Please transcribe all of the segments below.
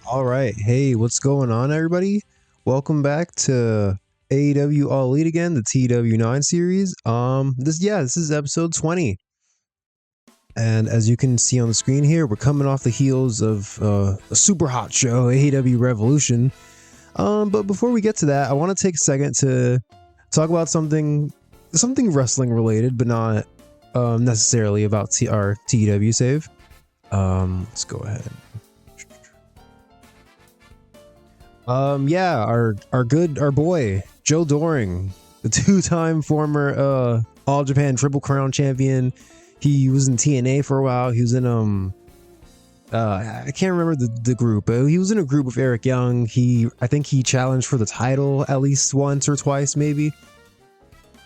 All right. Hey, what's going on, everybody? Welcome back to AEW All Elite again, the TEW9 series. This is episode 20. And as you can see on the screen here, we're coming off the heels of a super hot show, AEW Revolution. But before we get to that, I want to take a second to talk about something wrestling related, but not necessarily about our TEW save. Let's go ahead. Our boy Joe Doring, the two-time former All Japan Triple Crown champion. He was in TNA for a while. He was in I can't remember the group, but he was in a group with Eric Young. I think he challenged for the title at least once or twice, maybe.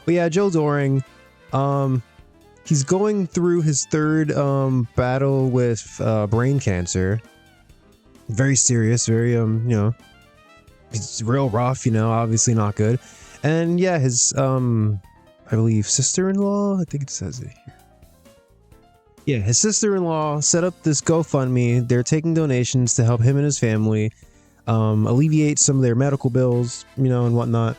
But yeah, Joe Doring, he's going through his third battle with brain cancer. Very serious, very it's real rough, obviously not good. And yeah, his I believe sister-in-law, I think it says it here. Yeah, his sister-in-law set up this GoFundMe. They're taking donations to help him and his family alleviate some of their medical bills, and whatnot.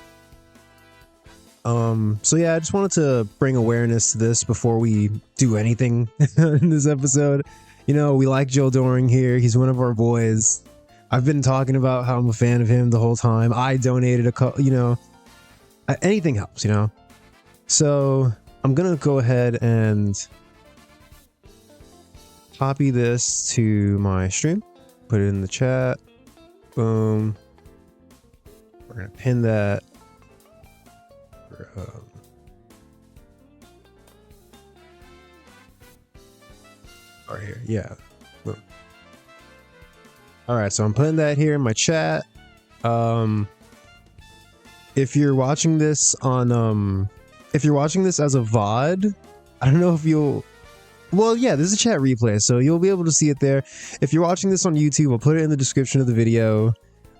So yeah, I just wanted to bring awareness to this before we do anything in this episode. We like Joe Doring here. He's one of our boys. I've been talking about how I'm a fan of him the whole time. I donated a couple, anything helps, So I'm gonna go ahead and copy this to my stream, put it in the chat. Boom. We're gonna pin that. Right here, yeah. Boom. All right, so I'm putting that here in my chat. If you're watching this on if you're watching this as a VOD, I don't know if you'll. Well, yeah, there's a chat replay, so you'll be able to see it there. If you're watching this on YouTube, I'll put it in the description of the video.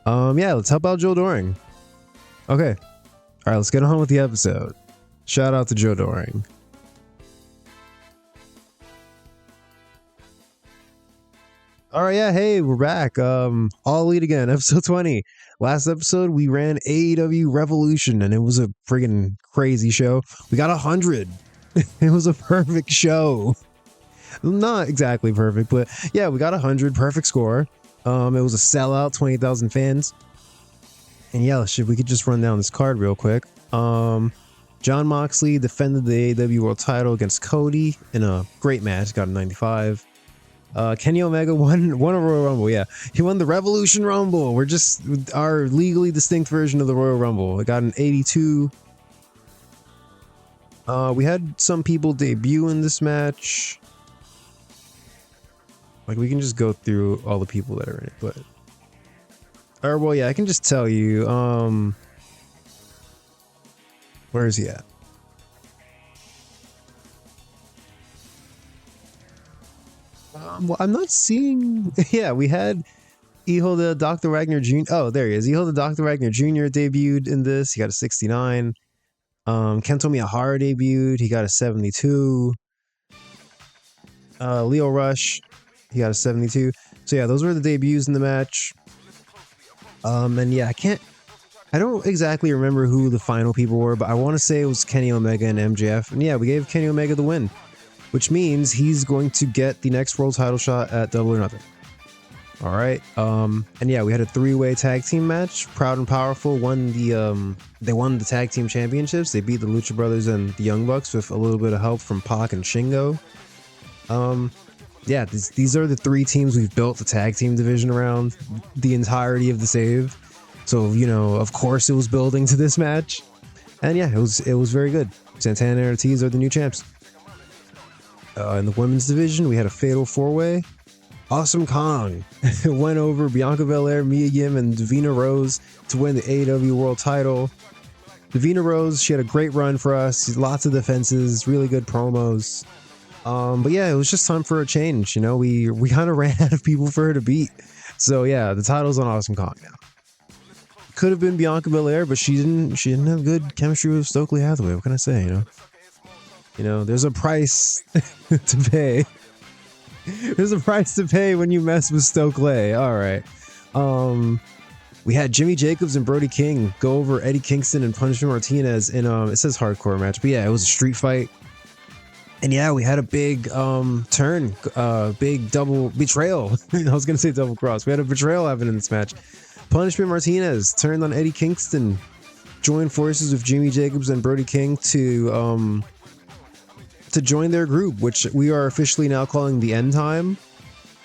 Yeah, let's help out Joe Doring. Okay. All right, let's get on with the episode. Shout out to Joe Doring. All right, yeah, hey, we're back. All Elite again, episode 20. Last episode, we ran AEW Revolution, and it was a friggin' crazy show. We got 100. It was a perfect show. Not exactly perfect, but yeah, we got 100, perfect score. It was a sellout, 20,000 fans. And yeah, we could just run down this card real quick. John Moxley defended the AEW World Title against Cody in a great match, got a 95. Kenny Omega won a Royal Rumble. Yeah, he won the Revolution Rumble. We're just our legally distinct version of the Royal Rumble. It got an 82. We had some people debut in this match. Like, we can just go through all the people that are in it, but well, yeah, I can just tell you. Where is he at? Well, I'm not seeing. Yeah, we had Hijo the Dr. Wagner Jr. Oh, there he is. Hijo the Dr. Wagner Jr. debuted in this. He got a 69. Kento Miyahara debuted. He got a 72. Leo Rush, he got a 72. So yeah, those were the debuts in the match. And yeah, I don't exactly remember who the final people were, but I want to say it was Kenny Omega and MJF. And yeah, we gave Kenny Omega the win, which means he's going to get the next world title shot at Double or Nothing. All right. And yeah, we had a three-way tag team match. Proud and Powerful they won the tag team championships. They beat the Lucha Brothers and the Young Bucks with a little bit of help from Pac and Shingo. Yeah, these are the three teams we've built the tag team division around the entirety of the save. So, of course it was building to this match. And yeah, it was very good. Santana and Ortiz are the new champs. In the women's division, we had a fatal four-way. Awesome Kong went over Bianca Belair, Mia Yim, and Davina Rose to win the AEW World Title. Davina Rose, she had a great run for us. Lots of defenses, really good promos. But yeah, it was just time for a change. We kind of ran out of people for her to beat. So yeah, the title's on Awesome Kong now. Could have been Bianca Belair, but she didn't have good chemistry with Stokely Hathaway. What can I say? There's a price to pay. There's a price to pay when you mess with Stokely. All right. We had Jimmy Jacobs and Brody King go over Eddie Kingston and Punishment Martinez in it says hardcore match, but yeah, it was a street fight. And yeah, we had a big turn, big double betrayal. I was gonna say double cross. We had a betrayal happen in this match. Punishment Martinez turned on Eddie Kingston, joined forces with Jimmy Jacobs and Brody King to join their group, which we are officially now calling the End Time.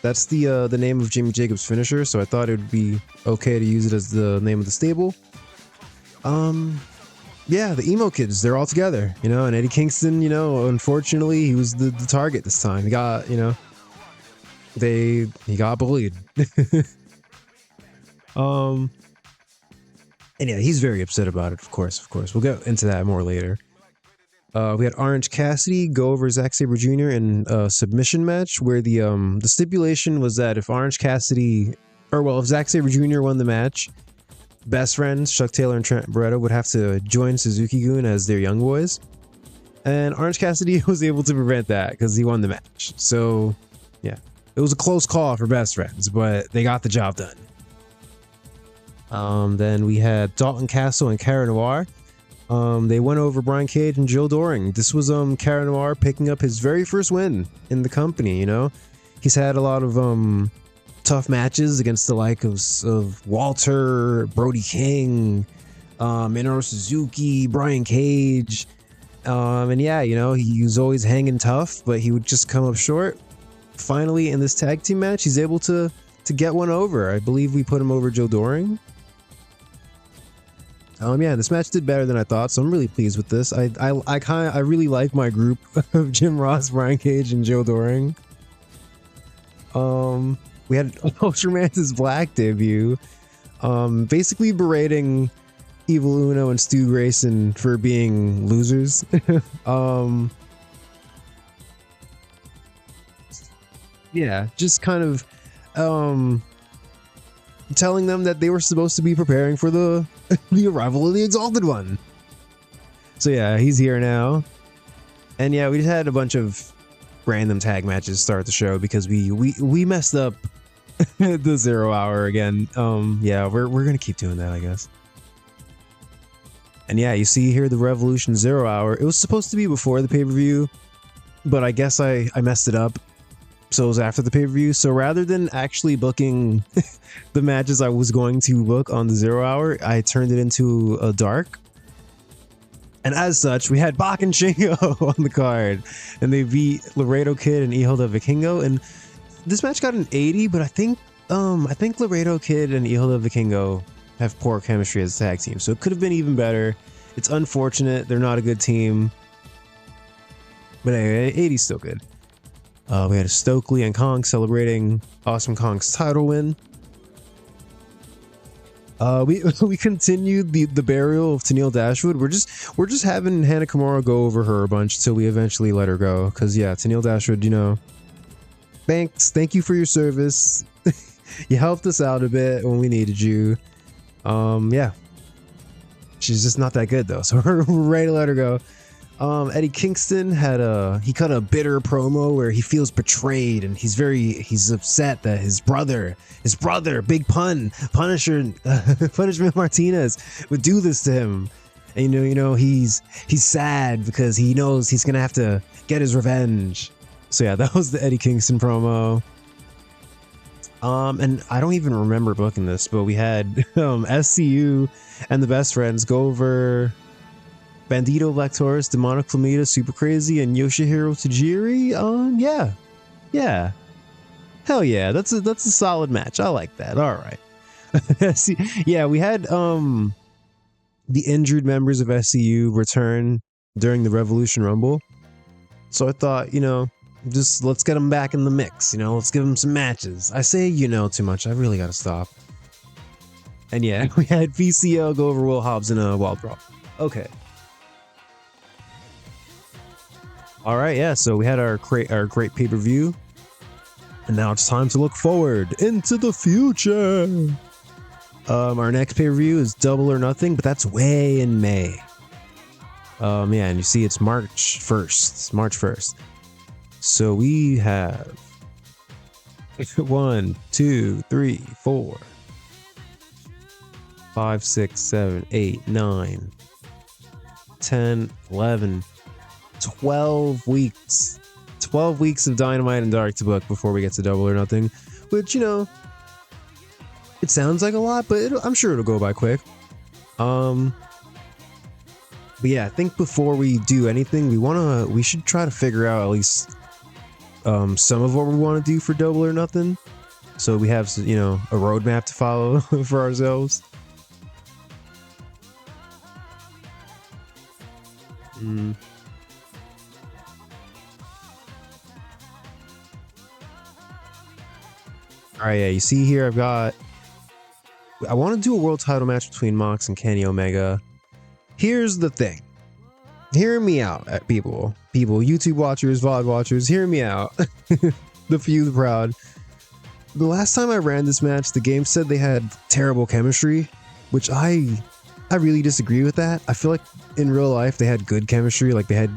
That's the name of Jimmy Jacobs' finisher, so I thought it would be okay to use it as the name of the stable. Yeah, the emo kids, they're all together, you know, and Eddie Kingston, you know, unfortunately, he was the target this time. He got, you know, he got bullied. And yeah, he's very upset about it, of course. We'll get into that more later. We had Orange Cassidy go over Zack Sabre Jr. in a submission match where the stipulation was that if if Zack Sabre Jr. won the match, best friends Chuck Taylor and Trent Beretta would have to join Suzuki-gun as their young boys. And Orange Cassidy was able to prevent that because he won the match. So yeah, it was a close call for best friends, but they got the job done. Then we had Dalton Castle and Cara Noir. They went over Brian Cage and Joe Doring. This was Cara Noir picking up his very first win in the company, you know. He's had a lot of tough matches against the likes of Walter, Brody King, Minoru Suzuki, Brian Cage. And yeah, you know, he was always hanging tough, but he would just come up short. Finally, in this tag team match, he's able to get one over. I believe we put him over Joe Doring. Yeah, this match did better than I thought, so I'm really pleased with this. I really like my group of Jim Ross, Brian Cage, and Joe Doring. We had Ultraman's Black debut, basically berating Evil Uno and Stu Grayson for being losers. Yeah, just kind of telling them that they were supposed to be preparing for the arrival of the Exalted One. So yeah, he's here now. And yeah, we just had a bunch of random tag matches start the show because we messed up the 0 hour again. Yeah, we're gonna keep doing that, I guess. And yeah, you see here the Revolution 0 hour. It was supposed to be before the pay-per-view, but I guess I messed it up. So it was after the pay-per-view. So rather than actually booking the matches I was going to book on the 0 hour, I turned it into a dark. And as such, we had Bach and Shingo on the card, and they beat Laredo Kid and Hijo del Vikingo. And this match got an 80, but I think Laredo Kid and Hijo del Vikingo have poor chemistry as a tag team, so it could have been even better. It's unfortunate they're not a good team, but anyway, 80's still good. We had Stokely and Kong celebrating Awesome Kong's title win. We continued the burial of Tenille Dashwood. We're just having Hannah Kimura go over her a bunch till we eventually let her go. Cause yeah, Tenille Dashwood, you know, thank you for your service. You helped us out a bit when we needed you. Yeah, she's just not that good though, so we're ready to let her go. Eddie Kingston he cut a bitter promo where he feels betrayed and he's upset that his brother, Big Pun, Punishment Martinez would do this to him. And you know, he's sad because he knows he's gonna have to get his revenge. So yeah, that was the Eddie Kingston promo. And I don't even remember booking this, but we had SCU and the Best Friends go over Bandito, Black Taurus, Demonic Flamita, Super Crazy, and Yoshihiro Tajiri. Yeah, hell yeah, that's a solid match. I like that. All right. Yeah, we had the injured members of SCU return during the Revolution Rumble, so I thought, you know, just let's get them back in the mix. You know, let's give them some matches. I say you know too much. I really gotta stop. And yeah, we had VCL go over Will Hobbs in a Wild Brawl. Okay. All right, yeah, so we had our great pay-per-view, and now it's time to look forward into the future. Our next pay-per-view is Double or Nothing, but that's way in May. Yeah, and you see it's March 1st. So we have 1, 2, 3, 4, 5, 6, 7, 8, 9, 10, 11, 12 weeks. 12 weeks of Dynamite and Dark to book before we get to Double or Nothing, which, you know, it sounds like a lot, but I'm sure it'll go by quick. But yeah, I think before we do anything, we should try to figure out at least some of what we want to do for Double or Nothing, so we have, you know, a roadmap to follow for ourselves. All right, yeah, you see here I want to do a world title match between Mox and Kenny Omega. Here's the thing. Hear me out, people, YouTube watchers, VOD watchers, hear me out. The few, the proud. The last time I ran this match, the game said they had terrible chemistry, which I really disagree with that. I feel like in real life they had good chemistry, like they had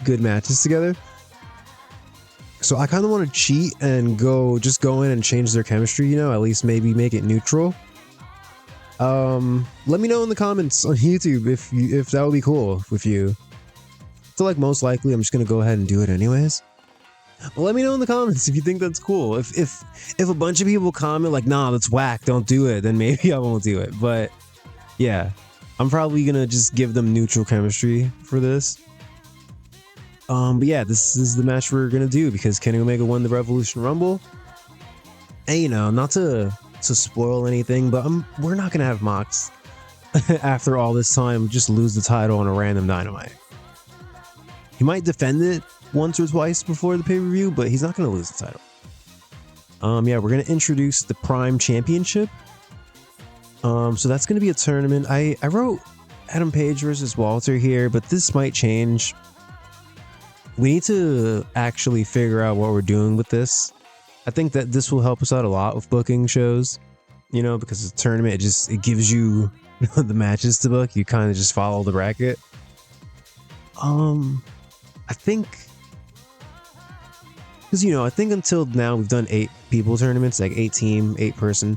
good matches together. So I kind of want to cheat and just go in and change their chemistry, you know, at least maybe make it neutral. Let me know in the comments on YouTube if that would be cool with you. I feel like most likely I'm just gonna go ahead and do it anyways. Well, let me know in the comments if you think that's cool. If a bunch of people comment like, nah, that's whack, don't do it, then maybe I won't do it. But yeah, I'm probably gonna just give them neutral chemistry for this. But yeah, this is the match we're gonna do because Kenny Omega won the Revolution Rumble. And you know, not to spoil anything, but we're not gonna have Mox after all this time just lose the title on a random Dynamite. He might defend it once or twice before the pay-per-view, but he's not gonna lose the title. Yeah, we're gonna introduce the Prime Championship. So that's gonna be a tournament. I wrote Adam Page versus Walter here, but this might change. We need to actually figure out what we're doing with this. I think that this will help us out a lot with booking shows, you know, because it's a tournament, it gives you the matches to book. You kind of just follow the bracket. I think, because, you know, I think until now we've done 8 people tournaments, like 8 team, 8 person.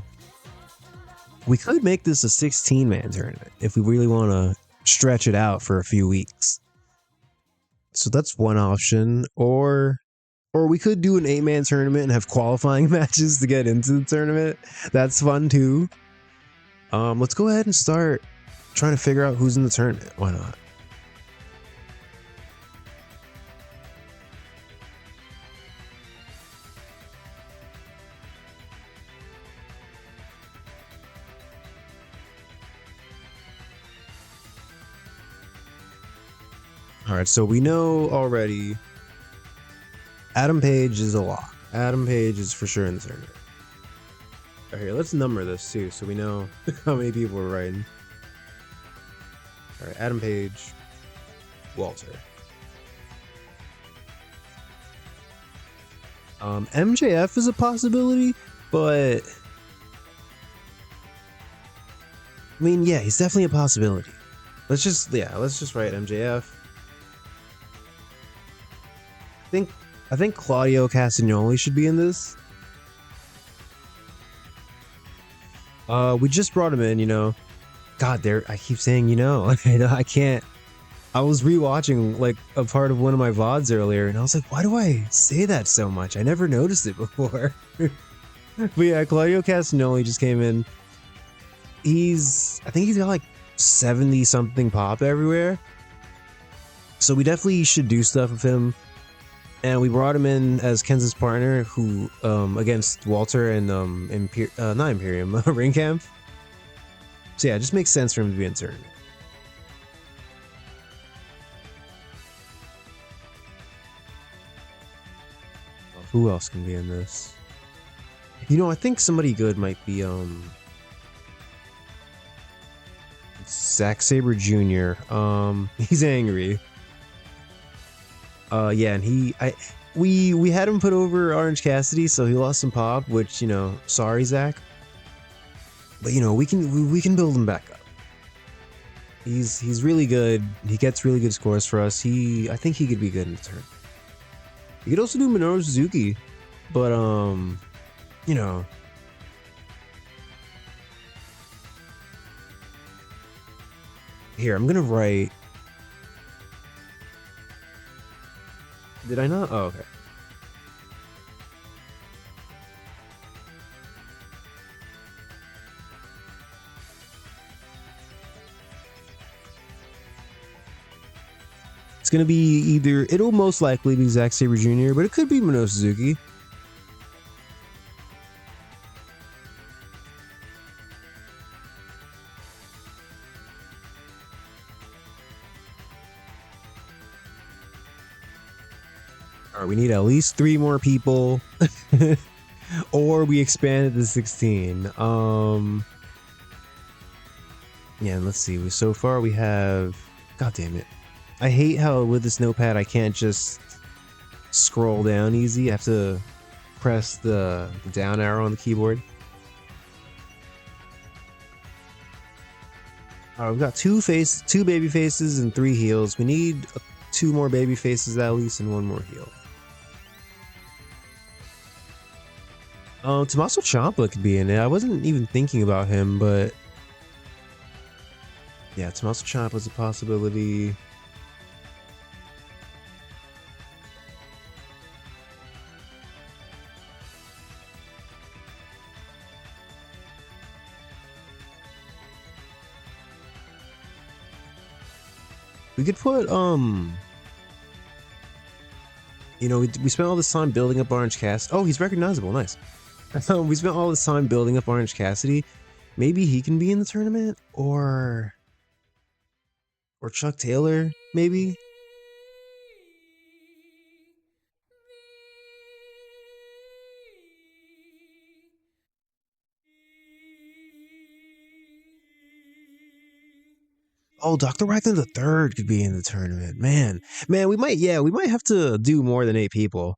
We could make this a 16-man tournament if we really want to stretch it out for a few weeks. So that's one option, or we could do an 8-man tournament and have qualifying matches to get into the tournament. That's fun too. Let's go ahead and start trying to figure out who's in the tournament. Why not? All right, so we know already Adam Page is a lock. Adam Page is for sure in the tournament. All right, here, let's number this too so we know how many people are writing. All right, Adam Page, Walter. MJF is a possibility, but I mean, yeah, he's definitely a possibility. Let's just write MJF. I think Claudio Castagnoli should be in this. We just brought him in, you know. God, I keep saying, you know, I can't. I was rewatching like a part of one of my VODs earlier, and I was like, why do I say that so much? I never noticed it before. But yeah, Claudio Castagnoli just came in. I think he's got like 70 something pop everywhere. So we definitely should do stuff with him. And we brought him in as Kenz's partner, who against Walter and not Imperium, Ring Camp. So yeah, it just makes sense for him to be in tournament. Who else can be in this? You know, I think somebody good might be Zack Sabre Jr. He's angry. Yeah, and we had him put over Orange Cassidy, so he lost some pop, which, you know, sorry, Zach. But, you know, we can build him back up. He's really good. He gets really good scores for us. I think he could be good in the turn. You could also do Minoru Suzuki, but you know, Here, I'm gonna write. Did I not? Oh, okay. It's gonna be either. It'll most likely be Zack Sabre Jr., but it could be Minoru Suzuki. All right, we need at least 3 more people, or we expanded to 16. Yeah, let's see. So far we have. God damn it! I hate how with this notepad I can't just scroll down easy. I have to press the down arrow on the keyboard. All right, we've got 2 baby faces and 3 heels. We need 2 more baby faces at least and 1 more heel. Tommaso Ciampa could be in it. I wasn't even thinking about him, but yeah, Tommaso Ciampa's a possibility. We could put you know, we spent all this time building up Orange Cassidy. Oh, he's recognizable. Nice. We spent all this time building up Orange Cassidy. Maybe he can be in the tournament, or Chuck Taylor, maybe. Oh, Dr. Wagner the Third could be in the tournament. Man, we might have to do more than 8 people.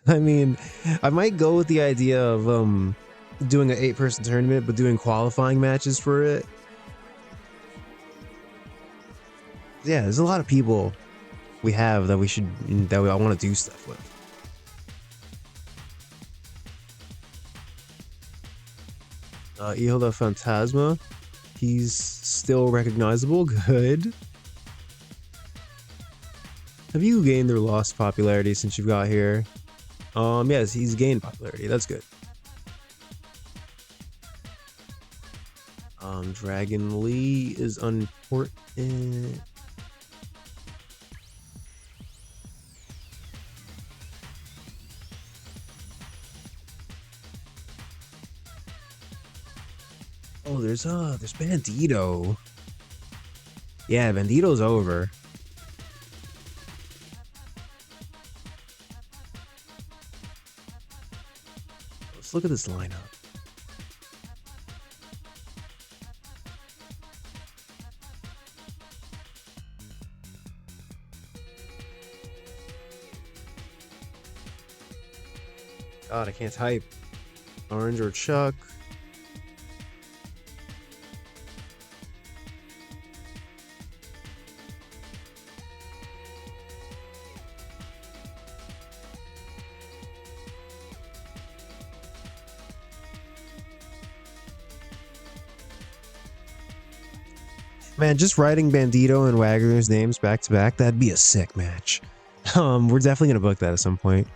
I mean, I might go with the idea of doing an 8-person tournament, but doing qualifying matches for it. Yeah, there's a lot of people we have that I want to do stuff with. Hijo del Fantasma. He's still recognizable. Good. Have you gained or lost popularity since you've got here? Yes, he's gained popularity. That's good. Dragon Lee is unimportant. Oh, there's Bandito. Yeah, Bandito's over. Let's look at this lineup. God, I can't type. Orange or Chuck. Man, just writing Bandito and Wagner's names back to back, that'd be a sick match. We're definitely gonna book that at some point.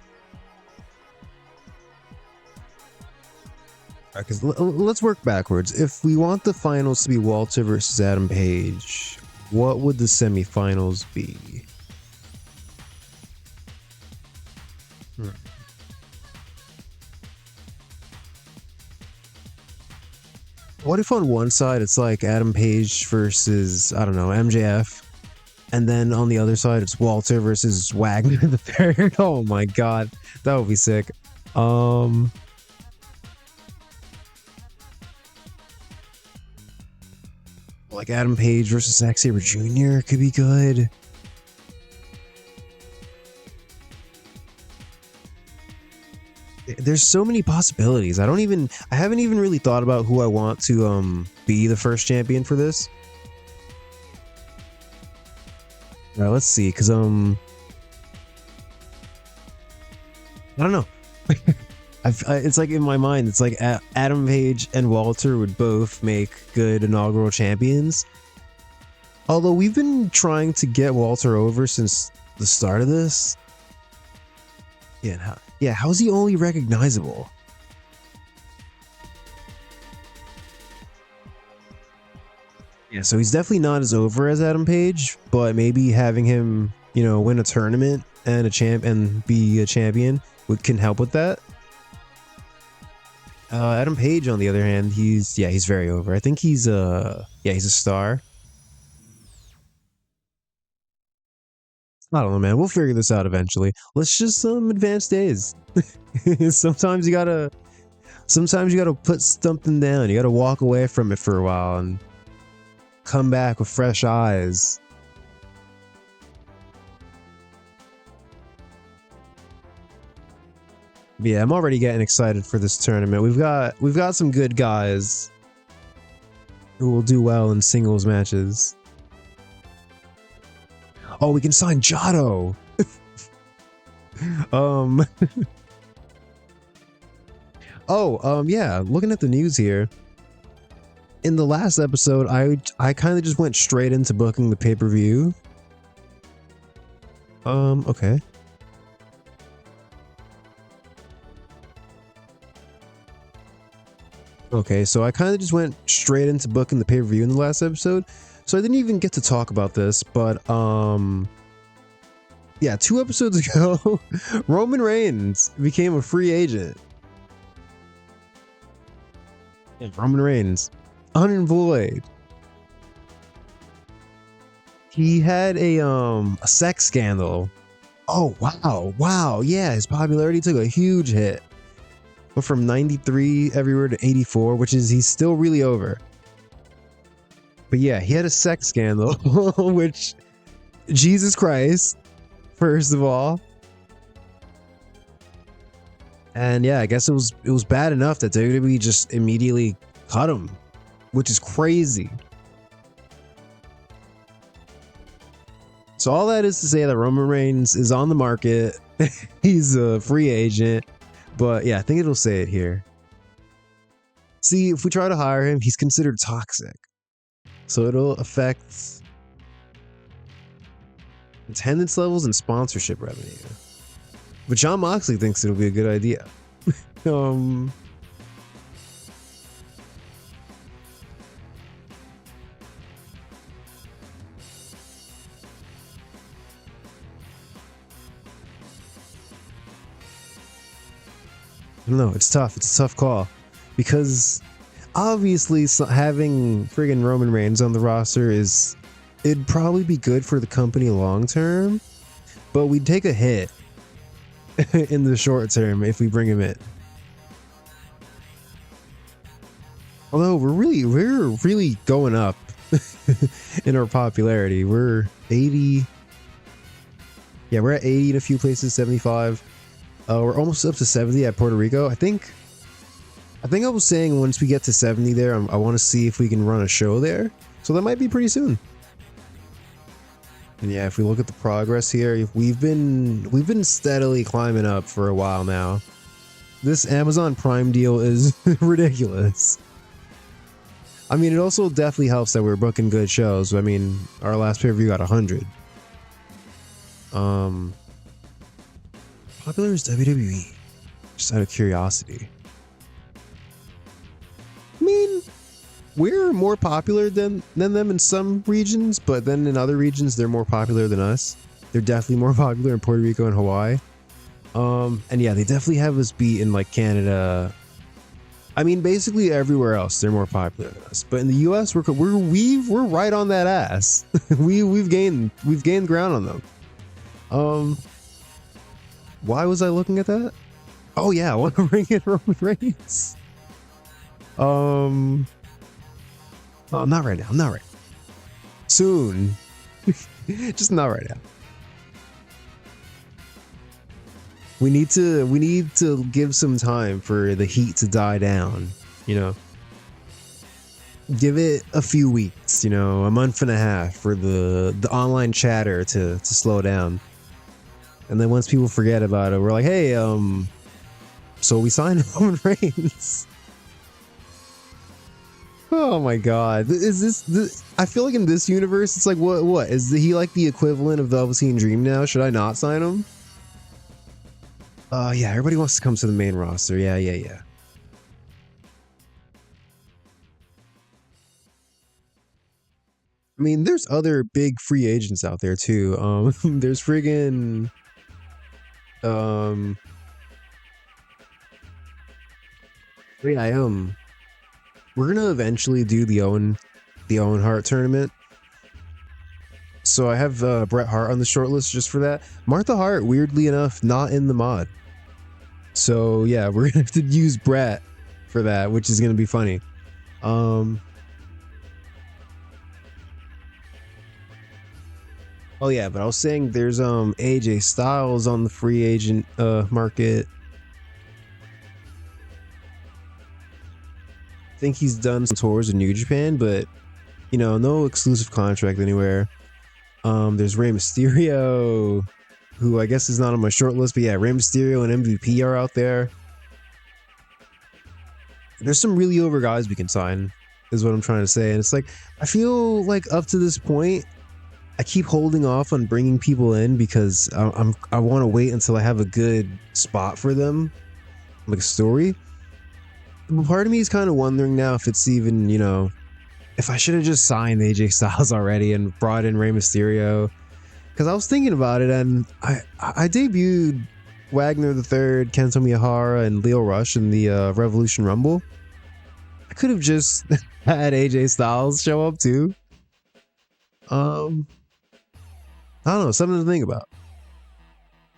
Because let's work backwards. If we want the finals to be Walter versus Adam Page, what would the semifinals be? What if on one side it's like Adam Page versus, I don't know, MJF, and then on the other side it's Walter versus Wagner the Third? Oh my god, that would be sick. Like Adam Page versus Zack Sabre Jr. could be good. There's so many possibilities. I haven't even really thought about who I want to be the first champion for this. All right, let's see, because I don't know. It's like in my mind, it's like Adam Page and Walter would both make good inaugural champions. Although we've been trying to get Walter over since the start of this. Yeah, how's he only recognizable? Yeah, so he's definitely not as over as Adam Page, but maybe having him, you know, win a tournament and be a champion can help with that. Adam Page, on the other hand, he's very over. I think he's he's a star. I don't know, man. We'll figure this out eventually. Let's just advance days. Sometimes you gotta put something down. You gotta walk away from it for a while and come back with fresh eyes. Yeah, I'm already getting excited for this tournament. We've got some good guys who will do well in singles matches. Oh, we can sign Jotto. Yeah, looking at the news here. In the last episode, I kind of just went straight into booking the pay-per-view. Okay. Okay, so I kind of just went straight into booking the pay-per-view in the last episode. So I didn't even get to talk about this, but yeah, 2 episodes ago, Roman Reigns became a free agent. Yeah, Roman Reigns, unemployed. He had a sex scandal. Oh wow, yeah, his popularity took a huge hit. Went from 93 everywhere to 84, which is he's still really over. But yeah, he had a sex scandal, which, Jesus Christ, first of all. And yeah, I guess it was bad enough that WWE just immediately cut him, which is crazy. So all that is to say that Roman Reigns is on the market. He's a free agent. But yeah, I think it'll say it here. See, if we try to hire him, he's considered toxic. So it'll affect attendance levels and sponsorship revenue. But Jon Moxley thinks it'll be a good idea. No, it's tough. It's a tough call. Because obviously having friggin' Roman Reigns on the roster it'd probably be good for the company long term, but we'd take a hit in the short term if we bring him in. Although we're really going up in our popularity. We're 80. Yeah, we're at 80 in a few places, 75. We're almost up to 70 at Puerto Rico. I think I was saying once we get to 70 there, I want to see if we can run a show there. So that might be pretty soon. And yeah, if we look at the progress here, we've been steadily climbing up for a while now. This Amazon Prime deal is ridiculous. I mean, it also definitely helps that we're booking good shows. I mean, our last pay-per-view got 100. Popular is WWE? Just out of curiosity. I mean, we're more popular than them in some regions, but then in other regions they're more popular than us. They're definitely more popular in Puerto Rico and Hawaii. And yeah, they definitely have us beat in like Canada. I mean, basically everywhere else they're more popular than us. But in the US, we're right on that ass. we've gained ground on them. Why was I looking at that? Oh yeah, I want to bring in Roman Reigns. Oh, not right now. Not right now. Soon. Just not right now. We need to give some time for the heat to die down, you know. Give it a few weeks, you know, a month and a half for the online chatter to slow down. And then once people forget about it, we're like, hey, so we signed Roman Reigns. Oh my god. Is this I feel like in this universe it's like what is he like the equivalent of the Velveteen Dream now? Should I not sign him? Yeah, everybody wants to come to the main roster. Yeah. I mean, there's other big free agents out there too. There's friggin' um yeah, we're gonna eventually do the Owen Hart tournament. So I have Bret Hart on the short list just for that. Martha Hart, weirdly enough, not in the mod. So yeah, we're gonna have to use Bret for that, which is gonna be funny. Oh yeah, but I was saying there's AJ Styles on the free agent market. I think he's done some tours in New Japan, but you know, no exclusive contract anywhere. There's Rey Mysterio, who I guess is not on my short list, but yeah, Rey Mysterio and MVP are out there. There's some really over guys we can sign, is what I'm trying to say. And it's like, I feel like up to this point, I keep holding off on bringing people in because I want to wait until I have a good spot for them, like a story. But part of me is kind of wondering now if it's even, you know, if I should have just signed AJ Styles already and brought in Rey Mysterio. Because I was thinking about it, and I debuted Wagner III, Kento Miyahara, and Leo Rush in the Revolution Rumble. I could have just had AJ Styles show up too. I don't know, something to think about.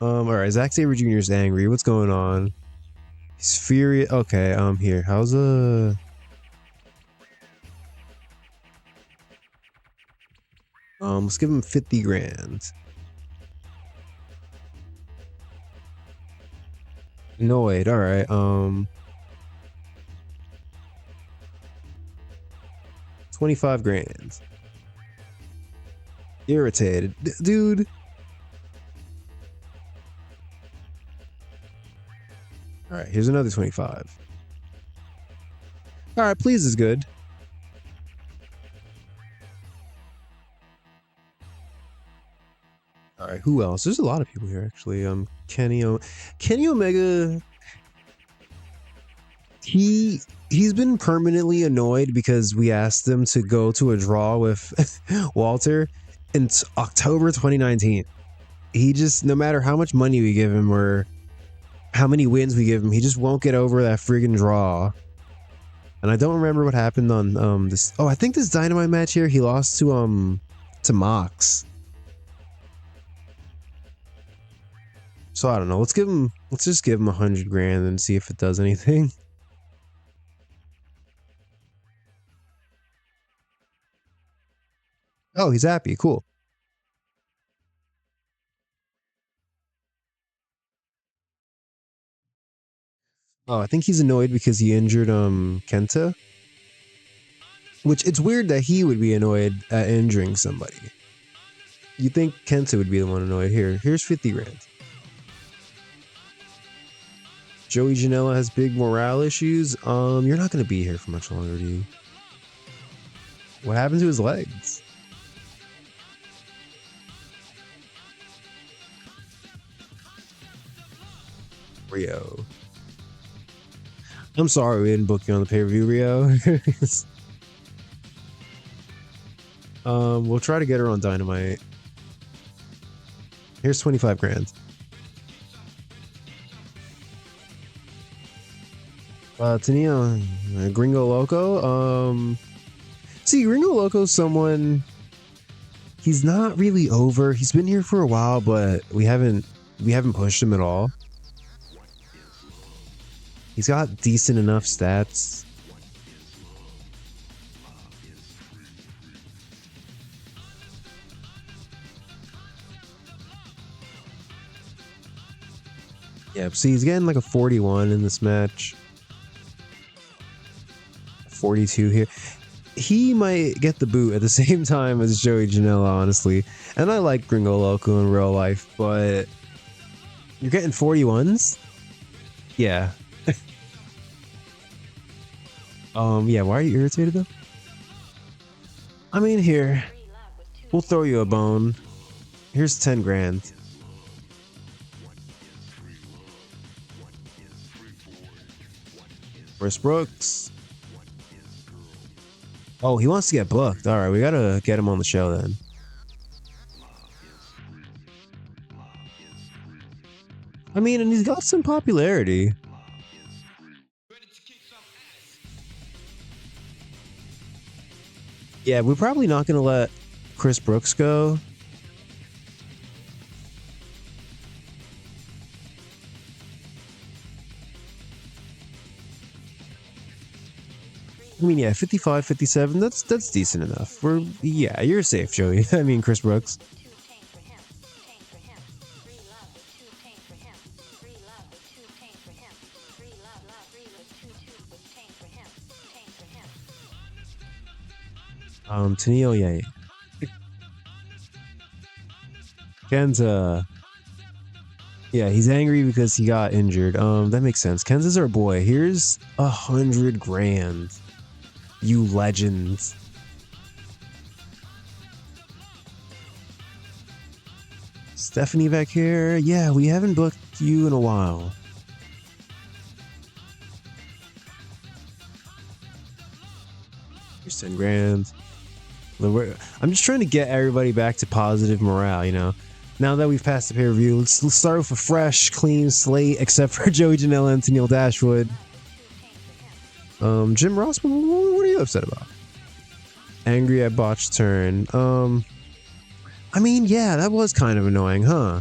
All right, Zack Sabre Jr. is angry. What's going on? He's furious. Okay, here. How's let's give him 50 grand. Annoyed. All right. 25 grand. Irritated. Dude. All right, here's another 25. All right, please is good. All right, who else? There's a lot of people here actually. Kenny Omega. He's been permanently annoyed because we asked him to go to a draw with Walter in October 2019. He just, no matter how much money we give him or how many wins we give him, he just won't get over that friggin' draw. And I don't remember what happened on this. Oh, I think this Dynamite match here, he lost to Mox. So I don't know. Let's just give him 100 grand and see if it does anything. Oh, he's happy. Cool. Oh, I think he's annoyed because he injured Kenta. Which, it's weird that he would be annoyed at injuring somebody. You think Kenta would be the one annoyed. Here's 50 grand. Joey Janela has big morale issues. You're not gonna be here for much longer, do you? What happened to his legs? Rio. I'm sorry we didn't book you on the pay-per-view, Rio. We'll try to get her on Dynamite. Here's 25 grand. Tania, Gringo Loco. See, Gringo Loco's someone. He's not really over. He's been here for a while, but we haven't pushed him at all. He's got decent enough stats. Yeah, see, he's getting like a 41 in this match. 42 here. He might get the boot at the same time as Joey Janela, honestly. And I like Gringo Loco in real life, but you're getting 41s? Yeah. Yeah, why are you irritated though? I mean, here, we'll throw you a bone. Here's 10 grand. Chris Brooks. Oh, he wants to get booked. All right, we gotta get him on the show then. I mean, and he's got some popularity. Yeah, we're probably not gonna let Chris Brooks go. I mean, yeah, 55, 57, that's decent enough. Yeah, you're safe, Joey. I mean, Chris Brooks. Tennille, yeah. Kenza. Yeah, he's angry because he got injured. That makes sense. Kenza's our boy. Here's 100 grand. You legends. Stephanie back here. Yeah, we haven't booked you in a while. Here's 10 grand. I'm just trying to get everybody back to positive morale, you know. Now that we've passed the pay-per-view, let's start with a fresh, clean slate, except for Joey Janela and Tennille Dashwood. Jim Ross, what are you upset about? Angry at botched turn. I mean, yeah, that was kind of annoying, huh?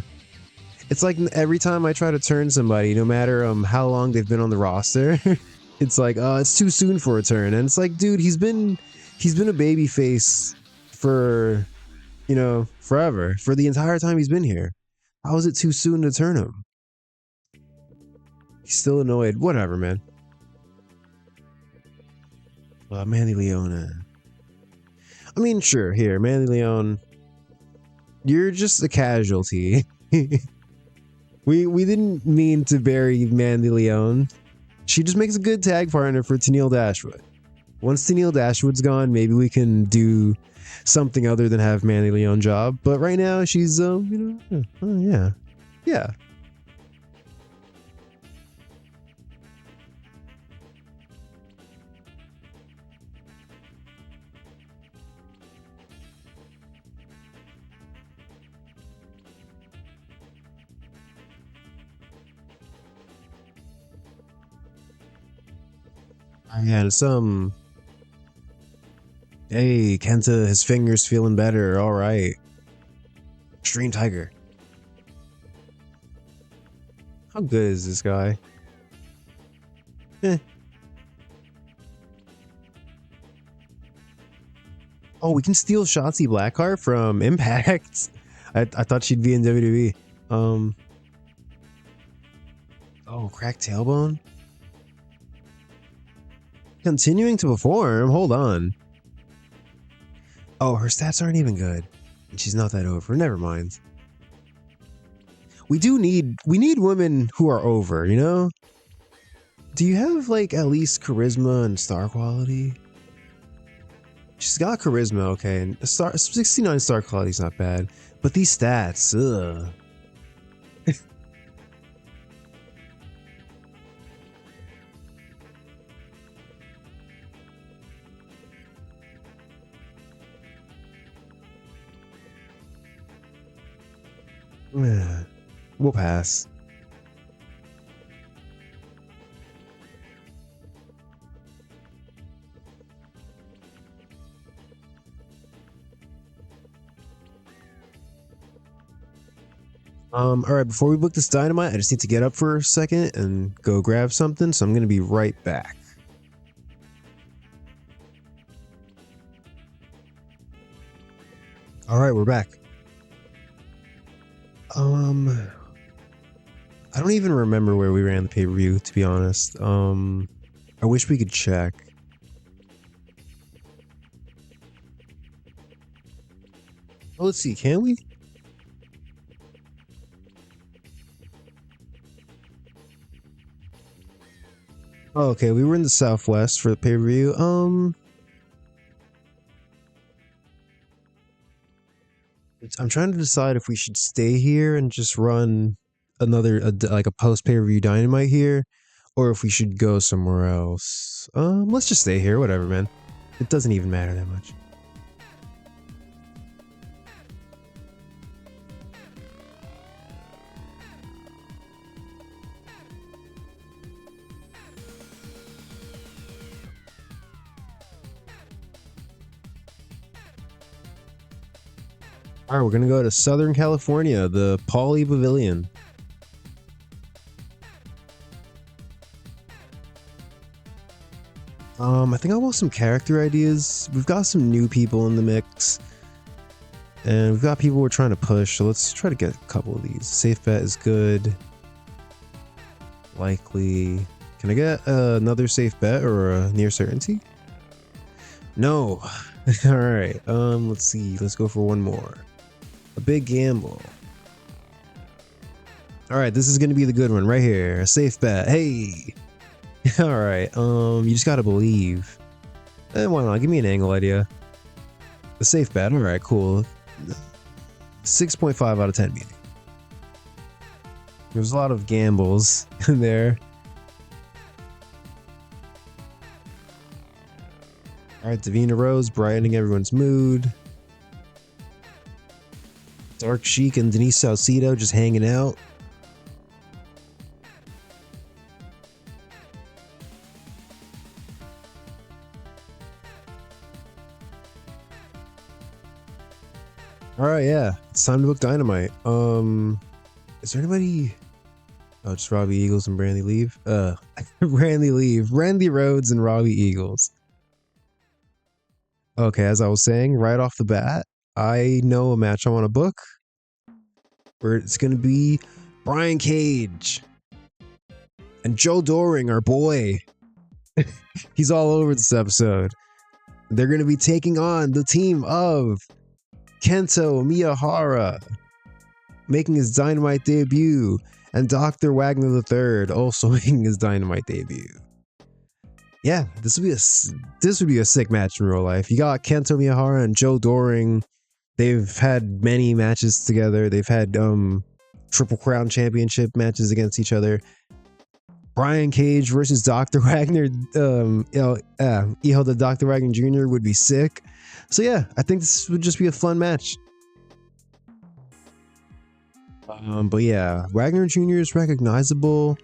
It's like every time I try to turn somebody, no matter how long they've been on the roster, it's like, it's too soon for a turn. And it's like, dude, he's been a baby face for, you know, forever. For the entire time he's been here. How is it too soon to turn him? He's still annoyed. Whatever, man. Mandy Leone. I mean, sure, here, Mandy Leone. You're just a casualty. We didn't mean to bury Mandy Leone. She just makes a good tag partner for Tennille Dashwood. Once Tennille Dashwood's gone, maybe we can do something other than have Mandy Leone job. But right now, she's you know, yeah. Yeah, some. Hey, Kenta, his finger's feeling better. All right. Extreme Tiger. How good is this guy? Eh. Oh, we can steal Shotzi Blackheart from Impact. I thought she'd be in WWE. Oh, cracked tailbone. Continuing to perform. Hold on. Oh, her stats aren't even good. And she's not that over. Never mind. We need women who are over, you know? Do you have like at least charisma and star quality? She's got charisma, okay, and 69 star quality is not bad. But these stats, ugh. We'll pass. All right, before we book this Dynamite, I just need to get up for a second and go grab something, so I'm going to be right back. All right, we're back. I don't even remember where we ran the pay-per-view, to be honest. I wish we could check. Oh, let's see, can we? Oh, okay, we were in the Southwest for the pay-per-view. I'm trying to decide if we should stay here and just run like a post pay-per-view Dynamite here, or if we should go somewhere else. Let's just stay here, whatever, man. It doesn't even matter that much. All right, we're gonna go to Southern California, the Pauley Pavilion. I think I want some character ideas. We've got some new people in the mix, and we've got people we're trying to push. So let's try to get a couple of these. Safe bet is good. Likely. Can I get another safe bet or a near certainty? No. All right. Let's see. Let's go for one more. A big gamble. All right, this is gonna be the good one right here. A safe bet. Hey. All right. You just gotta believe. Why not? Give me an angle idea. A safe bet. All right, cool. 6.5 out of 10 meaning. There's a lot of gambles in there. All right, Davina Rose brightening everyone's mood. Dark Sheik and Denise Salcedo just hanging out. All right, yeah, it's time to book Dynamite. Is there anybody? Oh, just Robbie Eagles and Brandy Leave. Randy Rhodes and Robbie Eagles. Okay, as I was saying, right off the bat, I know a match I want to book where it's going to be Brian Cage and Joe Doring, our boy. He's all over this episode. They're going to be taking on the team of Kento Miyahara, making his Dynamite debut, and Dr. Wagner III also making his Dynamite debut. Yeah, this would be a sick match in real life. You got Kento Miyahara and Joe Doring. They've had many matches together. They've had Triple Crown Championship matches against each other. Brian Cage versus Dr. Wagner, the Dr. Wagner Jr. would be sick. So yeah, I think this would just be a fun match. But yeah, Wagner Jr. is recognizable.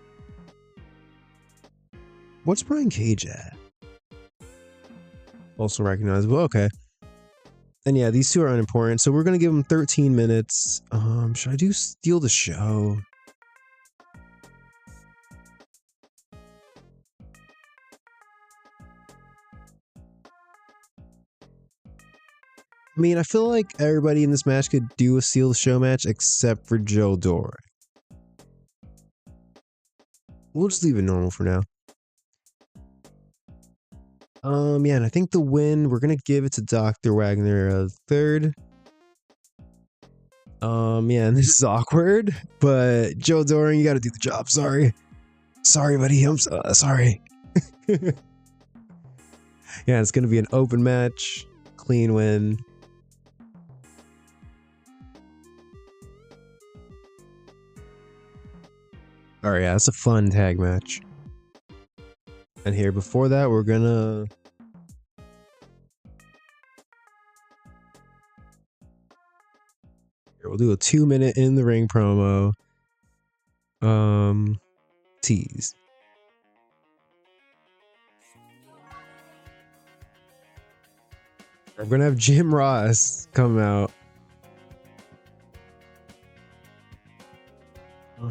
What's Brian Cage at? Also recognizable. Okay. And yeah, these two are unimportant. So we're gonna give them 13 minutes. Should I do Steal the Show? I mean, I feel like everybody in this match could do a Steal the Show match except for Joe Doring. We'll just leave it normal for now. Yeah, and I think the win, we're gonna give it to Dr. Wagner III. Yeah, and this is awkward, but Joe Doring, you gotta do the job. Sorry, buddy. I'm sorry. Yeah, it's gonna be an open match, clean win. All right, yeah, it's a fun tag match. And here, before that, we're gonna... Here, we'll do a 2-minute in the ring promo. Tease. We're gonna have Jim Ross come out.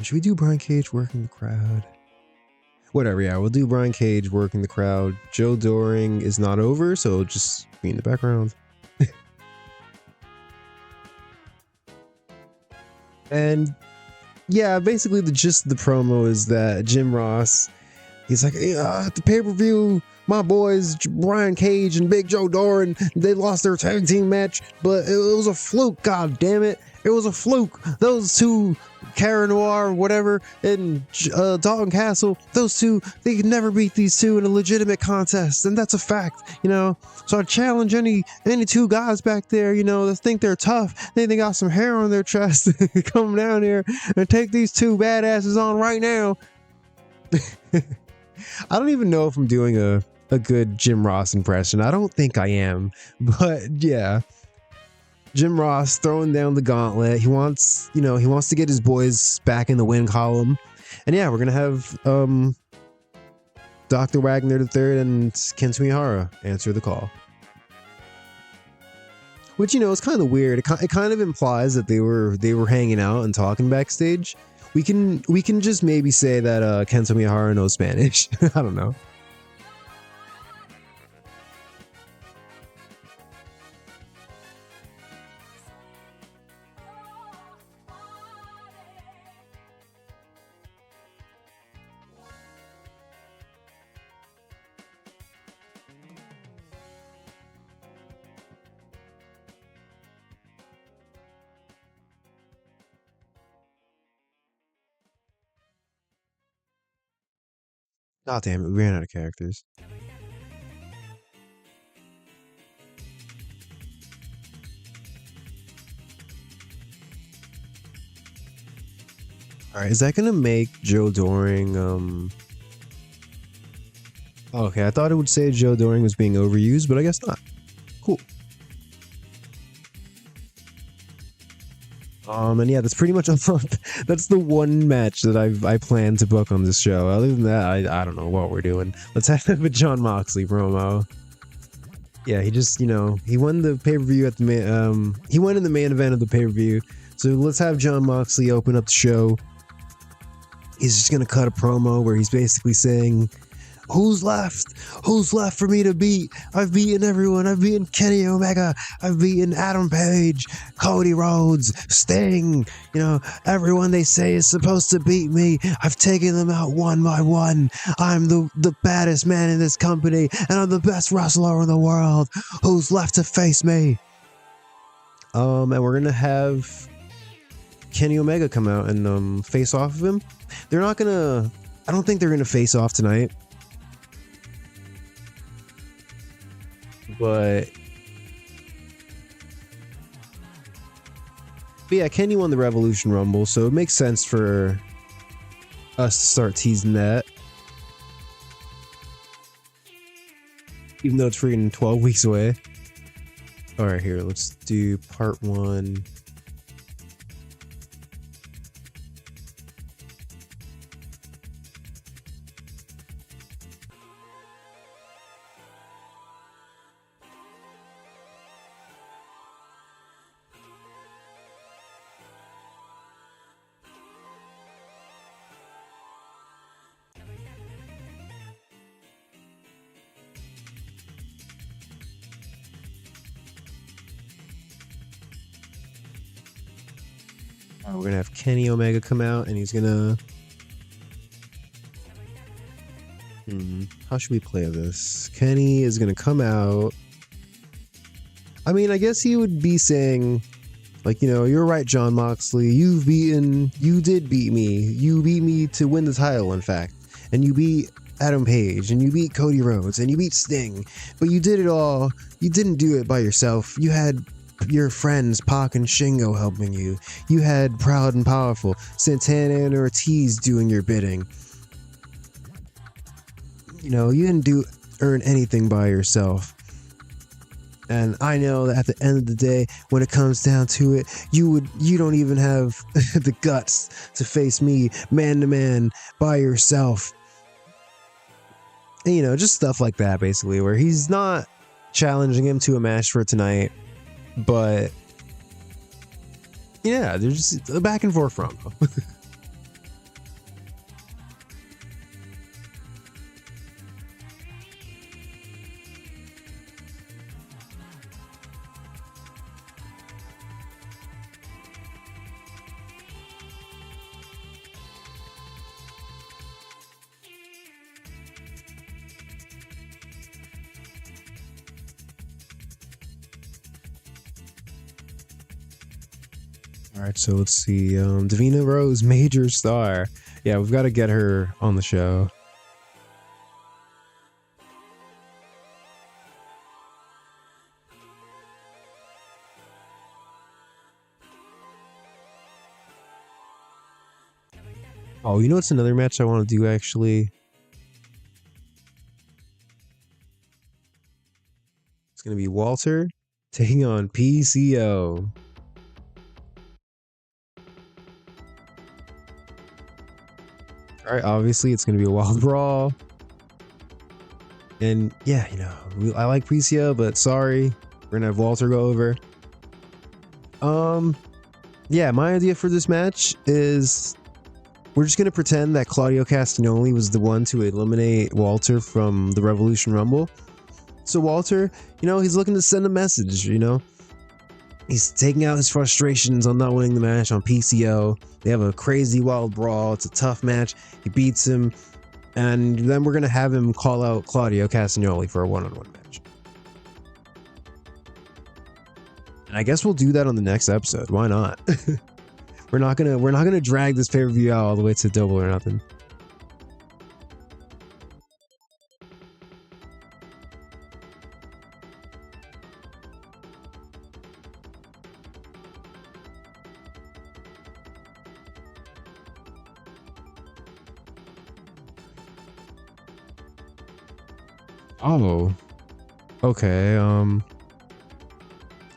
Should we do Brian Cage working the crowd? Whatever, yeah, we'll do Brian Cage working the crowd. Joe Doring is not over, so it'll just be in the background. And yeah, basically the gist of the promo is that Jim Ross, he's like, at the pay-per-view, my boys Brian Cage and Big Joe Doring, they lost their tag team match, but it was a fluke. God damn it, it was a fluke. Those two Cara Noir, whatever, and Dalton Castle, those two, they could never beat these two in a legitimate contest, and that's a fact, you know. So I challenge any two guys back there, you know, that think they're tough, they got some hair on their chest, come down here and take these two badasses on right now. I don't even know if I'm doing a good Jim Ross impression. I don't think I am, but yeah. Jim Ross throwing down the gauntlet. He wants to get his boys back in the win column. And yeah, we're going to have Dr. Wagner III and Ken Sumihara answer the call. Which, you know, is kind of weird. It kind of implies that they were hanging out and talking backstage. We can just maybe say that Ken Sumihara knows Spanish. I don't know. God damn it, we ran out of characters. Alright, is that gonna make Joe Doring, okay, I thought it would say Joe Doring was being overused, but I guess not. Cool. And yeah, that's pretty much that's the one match that I plan to book on this show. Other than that, I don't know what we're doing. Let's have a John Moxley promo. Yeah, he just, you know, he won the pay-per-view at the he won in the main event of the pay-per-view. So let's have John Moxley open up the show. He's just gonna cut a promo where he's basically saying, Who's left? Who's left for me to beat? I've beaten everyone. I've beaten Kenny Omega. I've beaten Adam Page, Cody Rhodes, Sting. You know, everyone they say is supposed to beat me. I've taken them out one by one. I'm the baddest man in this company, and I'm the best wrestler in the world. Who's left to face me? And we're gonna have Kenny Omega come out and face off of him. They're not gonna. I don't think they're gonna face off tonight. But yeah, Kenny won the Revolution Rumble, so it makes sense for us to start teasing that. Even though it's freaking 12 weeks away. Alright, here, let's do part 1. We're gonna have Kenny Omega come out, and he's gonna. How should we play this? Kenny is gonna come out. I mean, I guess he would be saying, like, you know, you're right, John Moxley. You did beat me. You beat me to win the title, in fact. And you beat Adam Page, and you beat Cody Rhodes, and you beat Sting. But you did it all. You didn't do it by yourself. You had your friends Pac and Shingo helping you. You had Proud and Powerful, Santana and Ortiz doing your bidding. You know, you didn't earn anything by yourself. And I know that at the end of the day, when it comes down to it, you don't even have the guts to face me man to man by yourself. And, you know, just stuff like that, basically, where he's not challenging him to a match for tonight. But yeah, there's just a back and forth promo. All right, so let's see. Davina Rose, major star. Yeah, we've got to get her on the show. Oh, you know what's another match I want to do actually? It's going to be Walter taking on PCO. All right, obviously it's going to be a wild brawl. And yeah, you know, I like PCO, but sorry, we're going to have Walter go over. Yeah, my idea for this match is we're just going to pretend that Claudio Castagnoli was the one to eliminate Walter from the Revolution Rumble. So Walter, you know, he's looking to send a message, you know. He's taking out his frustrations on not winning the match on PCO. They have a crazy wild brawl. It's a tough match. He beats him. And then we're going to have him call out Claudio Castagnoli for a one-on-one match. And I guess we'll do that on the next episode. Why not? We're not gonna drag this pay-per-view out all the way to Double or Nothing. Oh. Okay,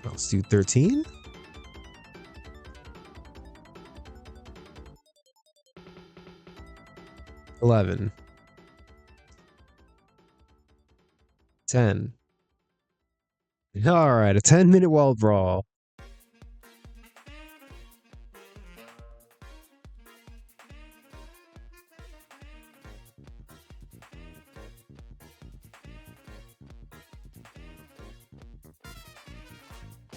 let's do 13? $11. 10. Alright, a 10-minute wild brawl.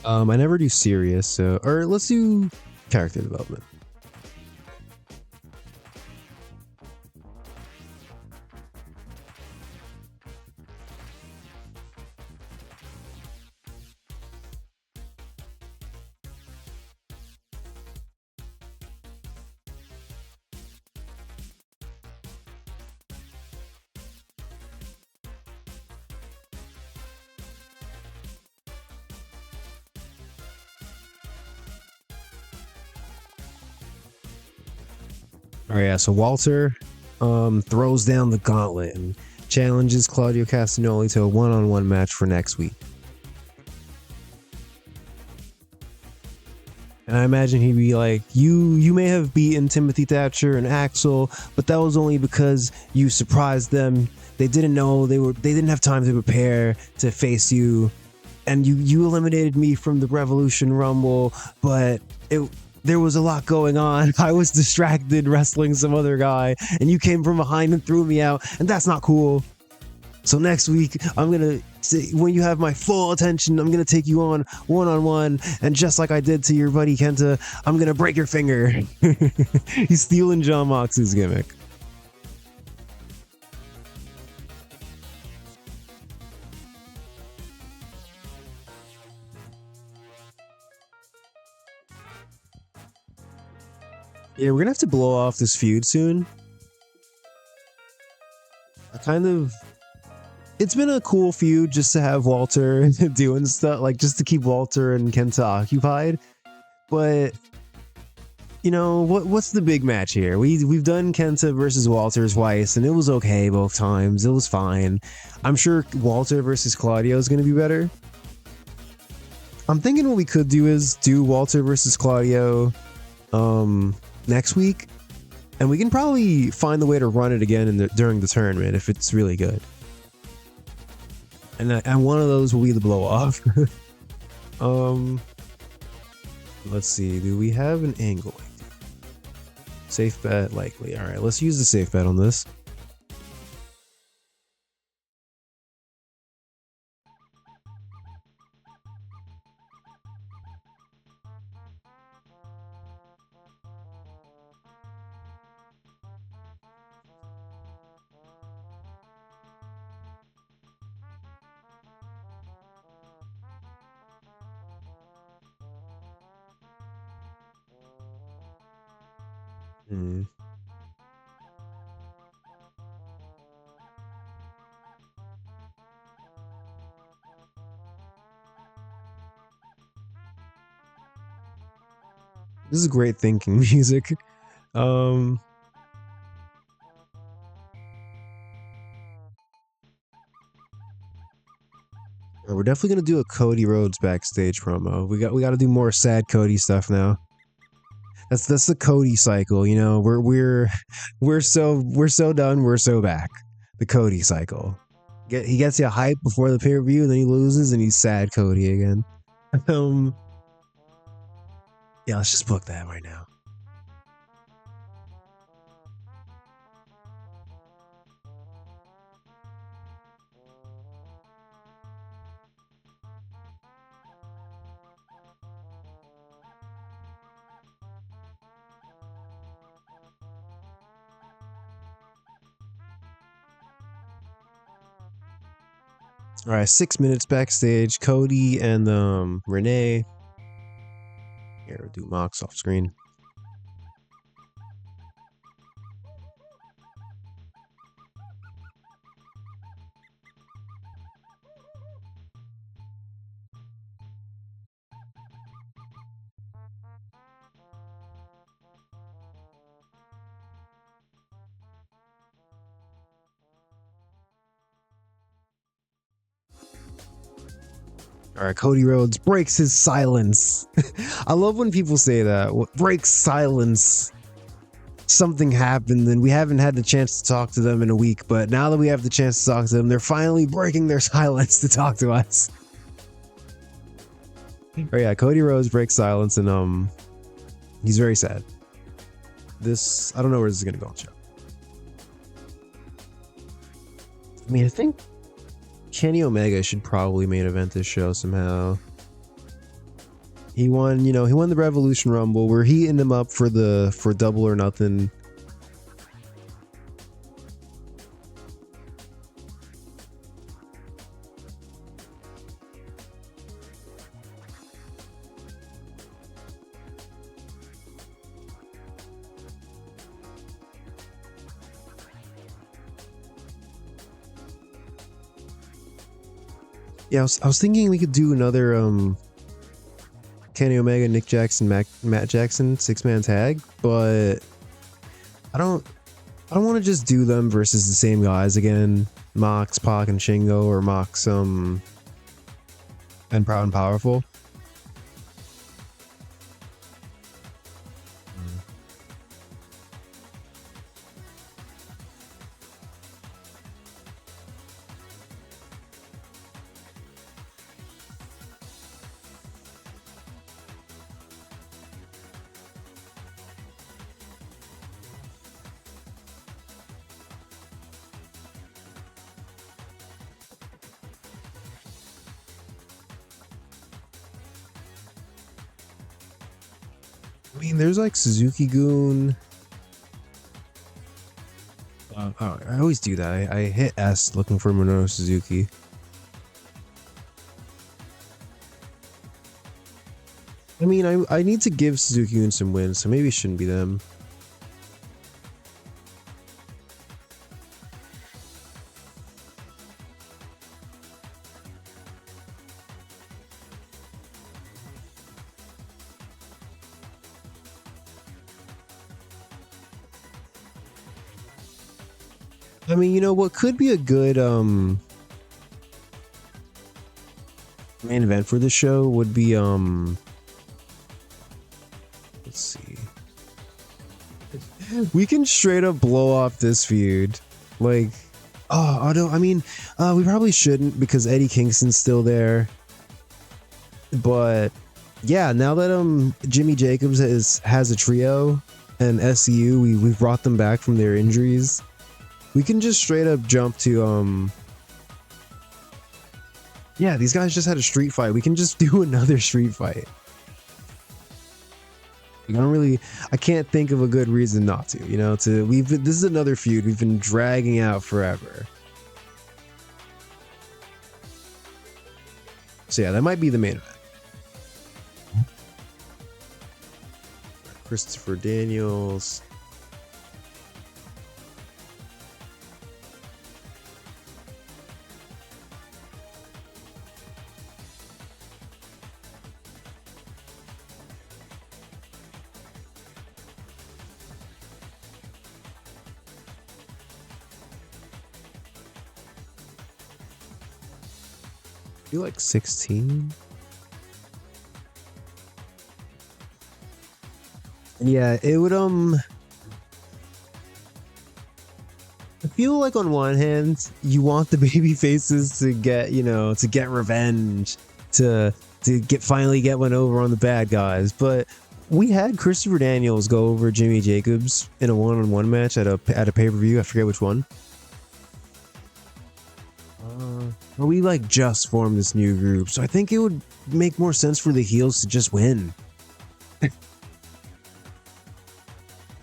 I never do serious, so or let's do character development. All right, yeah, so Walter throws down the gauntlet and challenges Claudio Castagnoli to a one-on-one match for next week. And I imagine he'd be like, you may have beaten Timothy Thatcher and Axel, but that was only because you surprised them. They didn't know they didn't have time to prepare to face you. And you eliminated me from the Revolution Rumble, but there was a lot going on. I was distracted wrestling some other guy, and you came from behind and threw me out, and that's not cool. So next week, I'm gonna say, when you have my full attention, I'm gonna take you on one-on-one, and just like I did to your buddy Kenta, I'm gonna break your finger. He's stealing John Moxley's gimmick. Yeah, we're gonna have to blow off this feud soon. It's been a cool feud just to have Walter doing stuff, like just to keep Walter and Kenta occupied. But you know what's the big match here? We've done Kenta versus Walter twice, and it was okay both times. It was fine. I'm sure Walter versus Claudio is gonna be better. I'm thinking what we could do is do Walter versus Claudio next week, and we can probably find the way to run it again during the tournament if it's really good. And one of those will be the blow off. Let's see. Do we have an angle? Safe bet, likely. All right, let's use the safe bet on this. Hmm. This is great thinking music. Um, we're definitely gonna do a Cody Rhodes backstage promo. We got to do more sad Cody stuff now. That's the Cody cycle, you know. We're so done. We're so back. The Cody cycle. He gets you hype before the pay per view, and then he loses, and he's sad Cody again. Um, yeah, let's just book that right now. All right, 6 minutes backstage. Cody and Renee. Here, we'll do Mox off screen. All right, Cody Rhodes breaks his silence. I love when people say that. What breaks silence? Something happened and we haven't had the chance to talk to them in a week, but now that we have the chance to talk to them, they're finally breaking their silence to talk to us. Oh yeah, Cody Rhodes breaks silence and he's very sad. This, I don't know where this is gonna go on the show. I mean, I think Kenny Omega should probably main event this show somehow. He won, you know, he won the Revolution Rumble. We're heating him up for Double or Nothing. Yeah, I was thinking we could do another Kenny Omega, Nick Jackson, Matt Jackson 6-man tag, but I don't want to just do them versus the same guys again, Mox, Pac, and Shingo, or Mox and Proud and Powerful. I mean, there's like Suzuki-gun. Oh, I always do that. I hit S looking for Minoru Suzuki. I mean, I need to give Suzuki-gun some wins, so maybe it shouldn't be them. I mean, you know what could be a good main event for this show would be let's see. We can straight up blow off this feud. Like, oh no, I mean, we probably shouldn't because Eddie Kingston's still there. But yeah, now that Jimmy Jacobs has a trio and SCU, we've brought them back from their injuries. We can just straight up jump to yeah, these guys just had a street fight. We can just do another street fight. I can't think of a good reason not to, you know, this is another feud we've been dragging out forever. So yeah, that might be the main event. Christopher Daniels. You like 16? Yeah, it would I feel like on one hand, you want the baby faces to get, you know, to get revenge, to finally get one over on the bad guys. But we had Christopher Daniels go over Jimmy Jacobs in a one-on-one match at a pay-per-view. I forget which one. But we like just formed this new group, so I think it would make more sense for the heels to just win.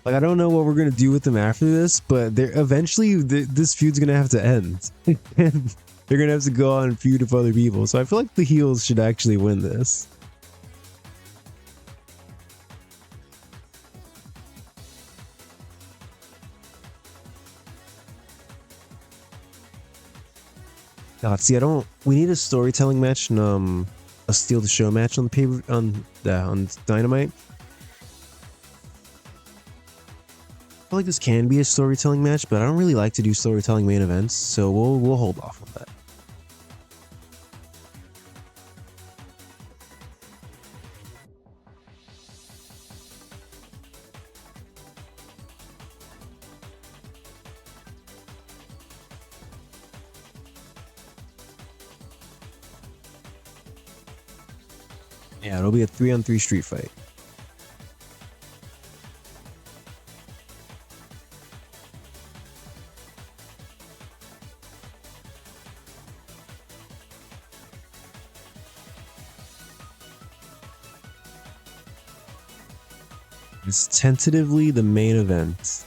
Like, I don't know what we're gonna do with them after this, but they're eventually this feud's gonna have to end. And they're gonna have to go on and feud with other people. So I feel like the heels should actually win this. God, see, we need a storytelling match and a steal the show match on the paper on Dynamite. I feel like this can be a storytelling match, but I don't really like to do storytelling main events, so we'll hold off on that. Yeah, it'll be a 3-on-3 street fight. It's tentatively the main event.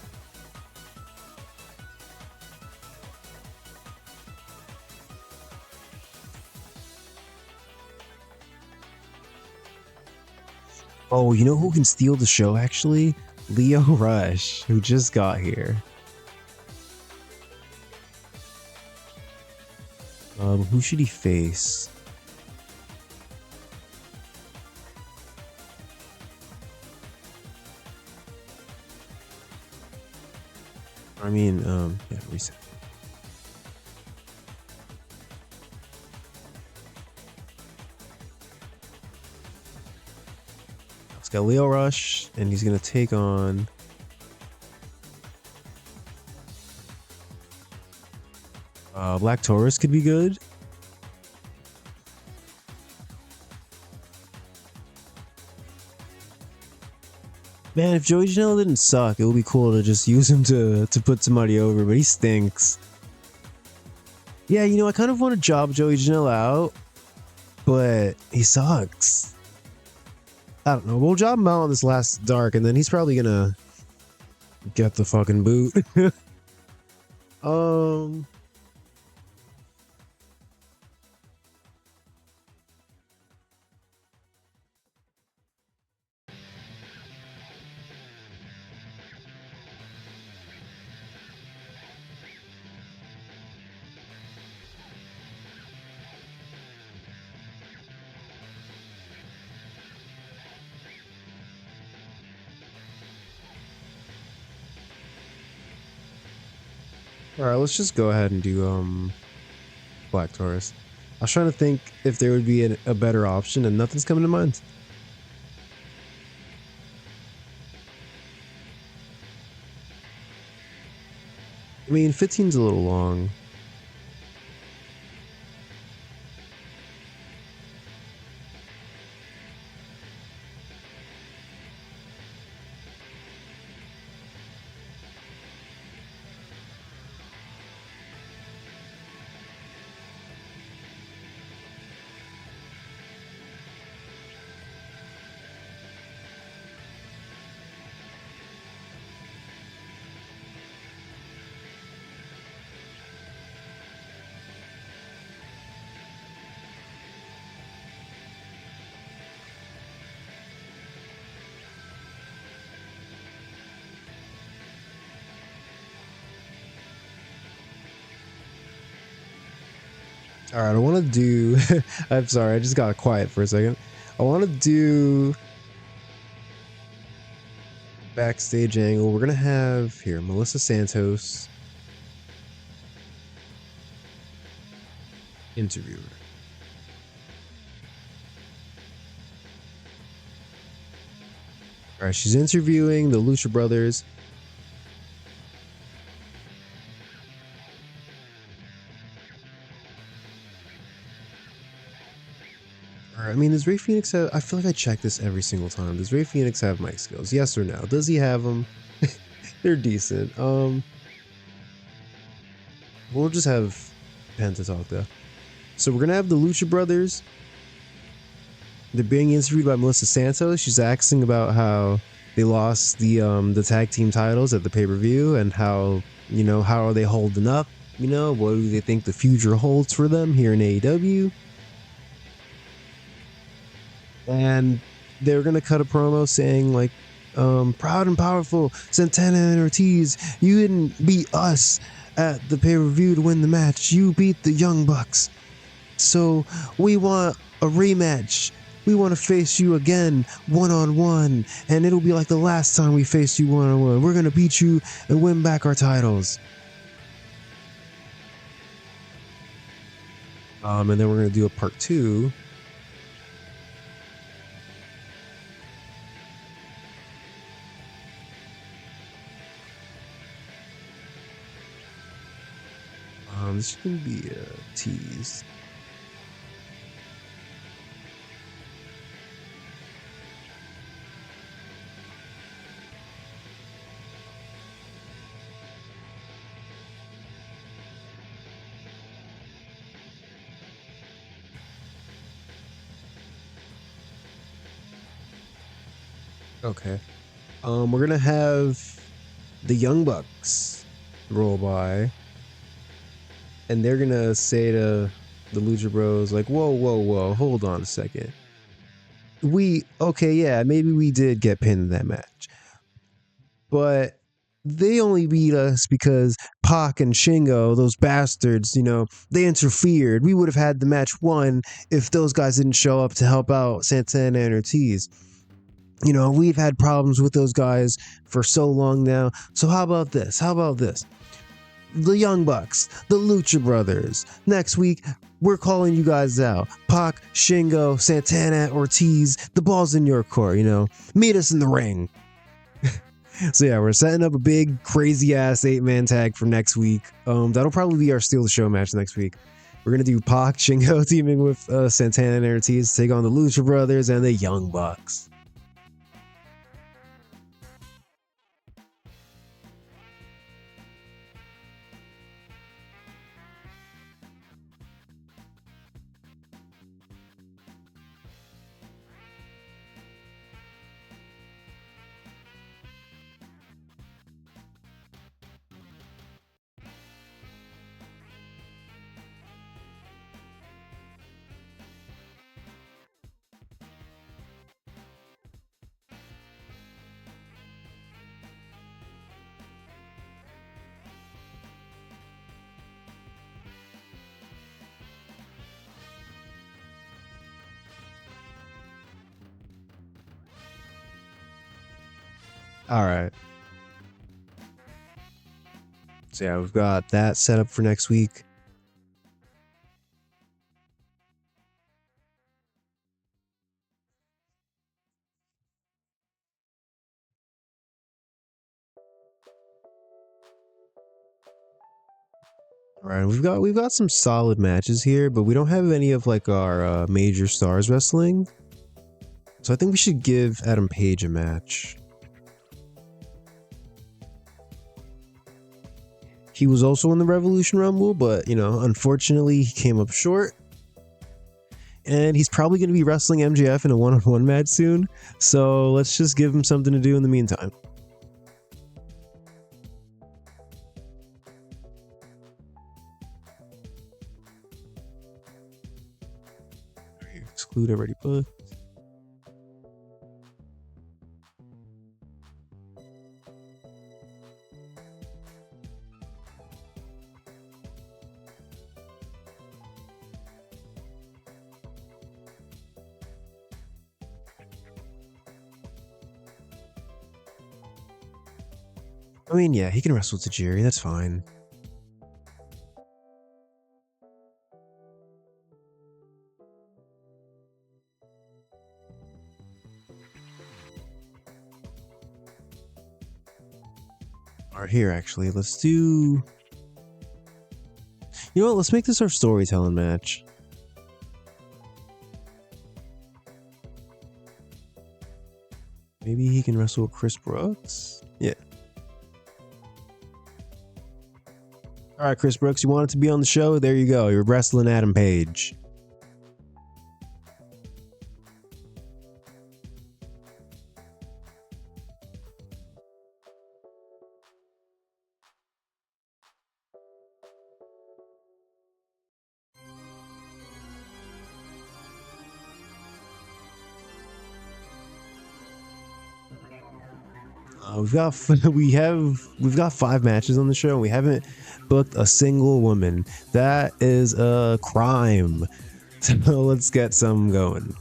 Oh, you know who can steal the show actually? Leo Rush, who just got here. Who should he face? I mean, yeah, reset. It's got Leo Rush, and he's gonna take on Black Taurus could be good. Man, if Joey Janela didn't suck, it would be cool to just use him to put somebody over, but he stinks. Yeah, you know, I kind of want to job Joey Janela out, but he sucks. I don't know. We'll job him out on this last dark, and then he's probably gonna get the fucking boot. All right, let's just go ahead and do Black Taurus. I was trying to think if there would be a better option, and nothing's coming to mind. I mean, 15's a little long. All right, I want to do. I'm sorry, I just got quiet for a second. I want to do backstage angle. We're gonna have here Melissa Santos, interviewer. All right, she's interviewing the Lucha Brothers. All right, I mean, does Rey Fenix have? I feel like I check this every single time. Does Rey Fenix have mic skills? Yes or no? Does he have them? They're decent. We'll just have Penta talk though. So we're gonna have the Lucha Brothers. They're being interviewed by Melissa Santos. She's asking about how they lost the tag team titles at the pay-per-view and how, you know, how are they holding up? You know, what do they think the future holds for them here in AEW? And they're gonna cut a promo saying like, proud and powerful, Santana and Ortiz, you didn't beat us at the pay-per-view to win the match. You beat the Young Bucks. So we want a rematch. We want to face you again one-on-one, and it'll be like the last time we faced you one-on-one. We're gonna beat you and win back our titles. And then we're gonna do a part 2. This is gonna be a tease. Okay. We're gonna have the Young Bucks roll by, and they're gonna say to the Lucha Bros like, whoa, hold on a second. Okay, yeah, maybe we did get pinned in that match, but they only beat us because Pac and Shingo, those bastards, you know, they interfered. We would have had the match won if those guys didn't show up to help out Santana and Ortiz. You know, we've had problems with those guys for so long now. So how about this? The Young Bucks, the Lucha Brothers. Next week, we're calling you guys out. Pac, Shingo, Santana, Ortiz, the ball's in your court, you know. Meet us in the ring. So yeah, we're setting up a big, crazy-ass 8-man tag for next week. That'll probably be our Steal the Show match next week. We're going to do Pac, Shingo teaming with Santana and Ortiz to take on the Lucha Brothers and the Young Bucks. All right. So yeah, we've got that set up for next week. All right, we've got some solid matches here, but we don't have any of like our major stars wrestling. So I think we should give Adam Page a match. He was also in the Revolution Rumble, but you know, unfortunately, he came up short. And he's probably going to be wrestling MJF in a one-on-one match soon. So let's just give him something to do in the meantime. Exclude already booked. I mean, yeah, he can wrestle Tajiri. That's fine. Or here, actually, let's do. You know what? Let's make this our storytelling match. Maybe he can wrestle Chris Brooks? Yeah. All right, Chris Brooks, you wanted to be on the show? There you go. You're wrestling Adam Page. We've got 5 matches on the show. And we haven't booked a single woman. That is a crime. So let's get some going.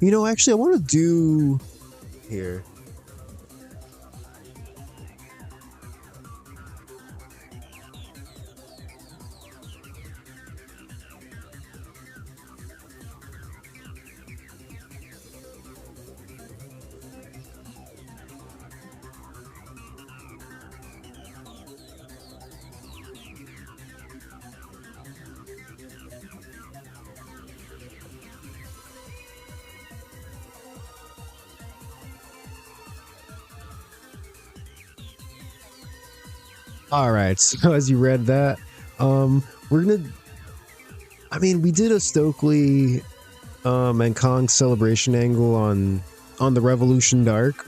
You know, actually, I want to do here. All right, so as you read that, we're gonna. I mean, we did a Stokely, and Kong celebration angle on the Revolution Dark,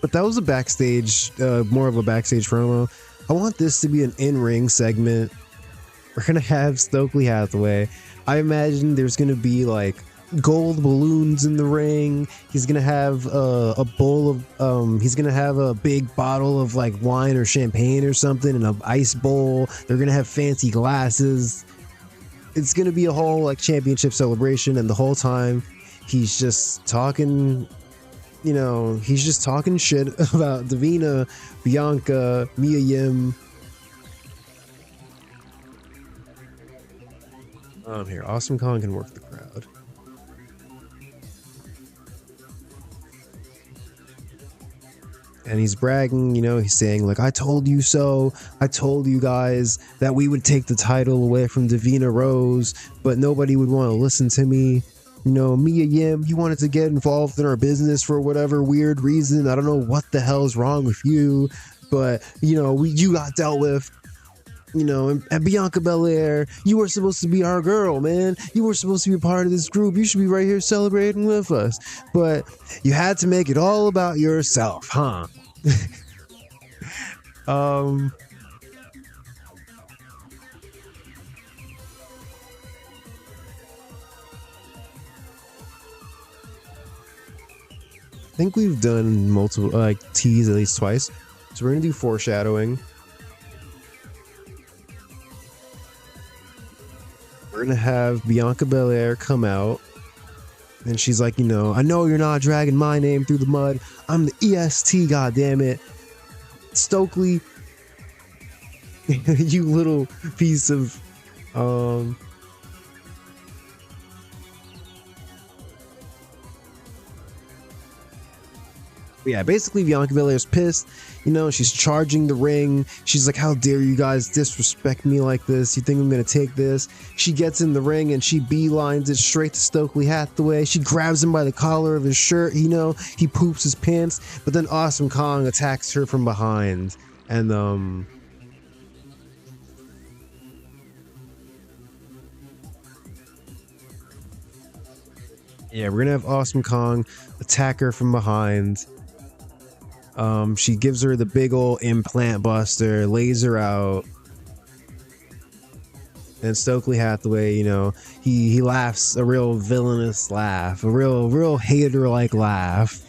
but that was a backstage, more of a backstage promo. I want this to be an in-ring segment. We're gonna have Stokely Hathaway. I imagine there's gonna be like gold balloons in the ring. He's gonna have a bowl of he's gonna have a big bottle of like wine or champagne or something in an ice bowl. They're gonna have fancy glasses. It's gonna be a whole like championship celebration, and the whole time he's just talking, you know, he's just talking shit about Davina, Bianca, Mia Yim. Here, Awesome Kong can work the crowd. And he's bragging, you know, he's saying like, I told you so. I told you guys that we would take the title away from Davina Rose, but nobody would want to listen to me. You know, Mia Yim, you wanted to get involved in our business for whatever weird reason. I don't know what the hell's wrong with you, but you know, you got dealt with. You know, and Bianca Belair, you were supposed to be our girl, man. You were supposed to be a part of this group. You should be right here celebrating with us. But you had to make it all about yourself, huh? I think we've done multiple like teas at least twice. So we're gonna do foreshadowing. We're gonna have Bianca Belair come out, and she's like, you know, I know you're not dragging my name through the mud. I'm the EST, goddammit. Stokely, you little piece of yeah, basically Bianca Belair's pissed. You know, she's charging the ring. She's like, how dare you guys disrespect me like this? You think I'm gonna take this? She gets in the ring and she beelines it straight to Stokely Hathaway. She grabs him by the collar of his shirt. You know, he poops his pants. But then Awesome Kong attacks her from behind. And yeah, we're gonna have Awesome Kong attack her from behind. She gives her the big old implant buster, lays her out. And Stokely Hathaway, you know, he laughs a real villainous laugh, a real hater-like laugh.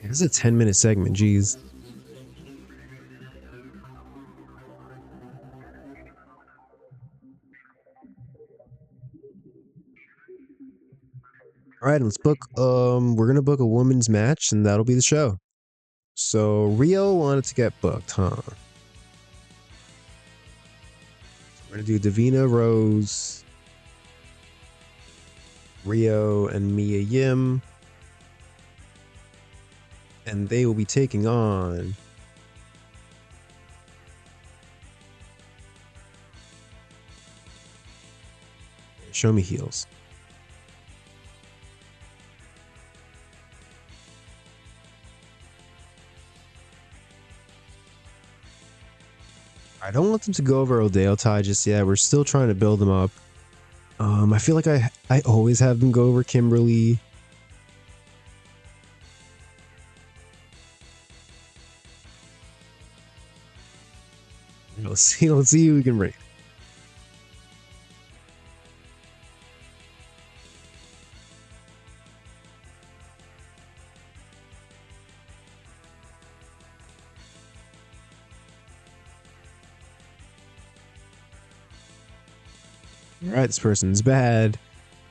This is a 10-minute segment, geez. All right, let's book. We're gonna book a women's match, and that'll be the show. So Rio wanted to get booked, huh? We're gonna do Davina, Rose, Rio, and Mia Yim. And they will be taking on Show Me Heels. I don't want them to go over Odeo Tai just yet. We're still trying to build them up. I feel like I always have them go over Kimberly. Let's see who we can bring. All right, this person's bad.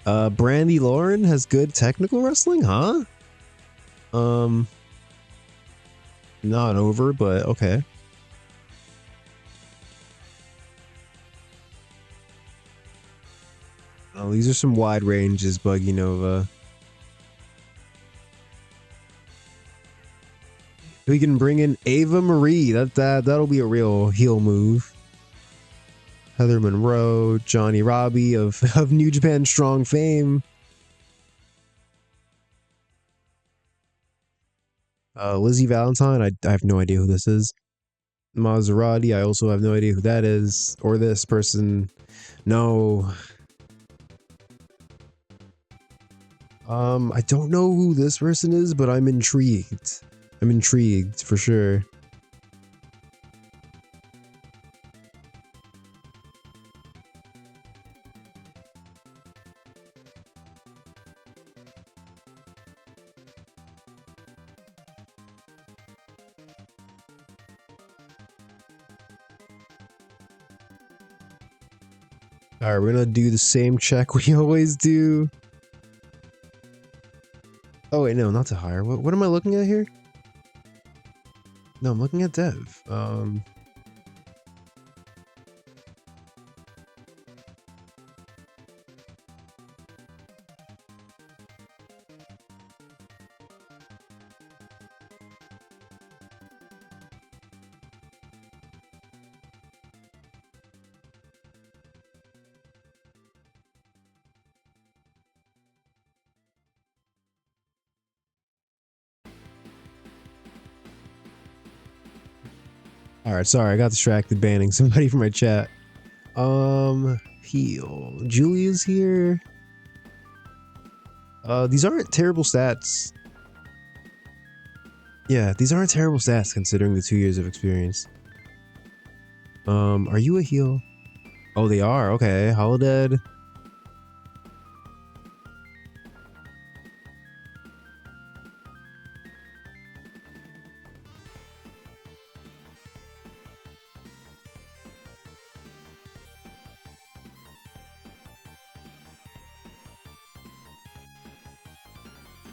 Brandy Lauren has good technical wrestling, huh? Not over, but okay. Oh, these are some wide ranges, Buggy Nova. We can bring in Ava Marie. That'll be a real heel move. Heather Monroe, Johnny Robbie of New Japan Strong fame. Lizzie Valentine, I have no idea who this is. Maserati, I also have no idea who that is. Or this person. No. I don't know who this person is, but I'm intrigued. I'm intrigued for sure. All right, we're gonna do the same check we always do. Oh wait, no, not to hire. What am I looking at here? No, I'm looking at Dev. All right, sorry, I got distracted banning somebody from my chat. Heal. Julia's here. These aren't terrible stats. Yeah, these aren't terrible stats considering the 2 years of experience. Are you a heel? Oh, they are. Okay, Holodead.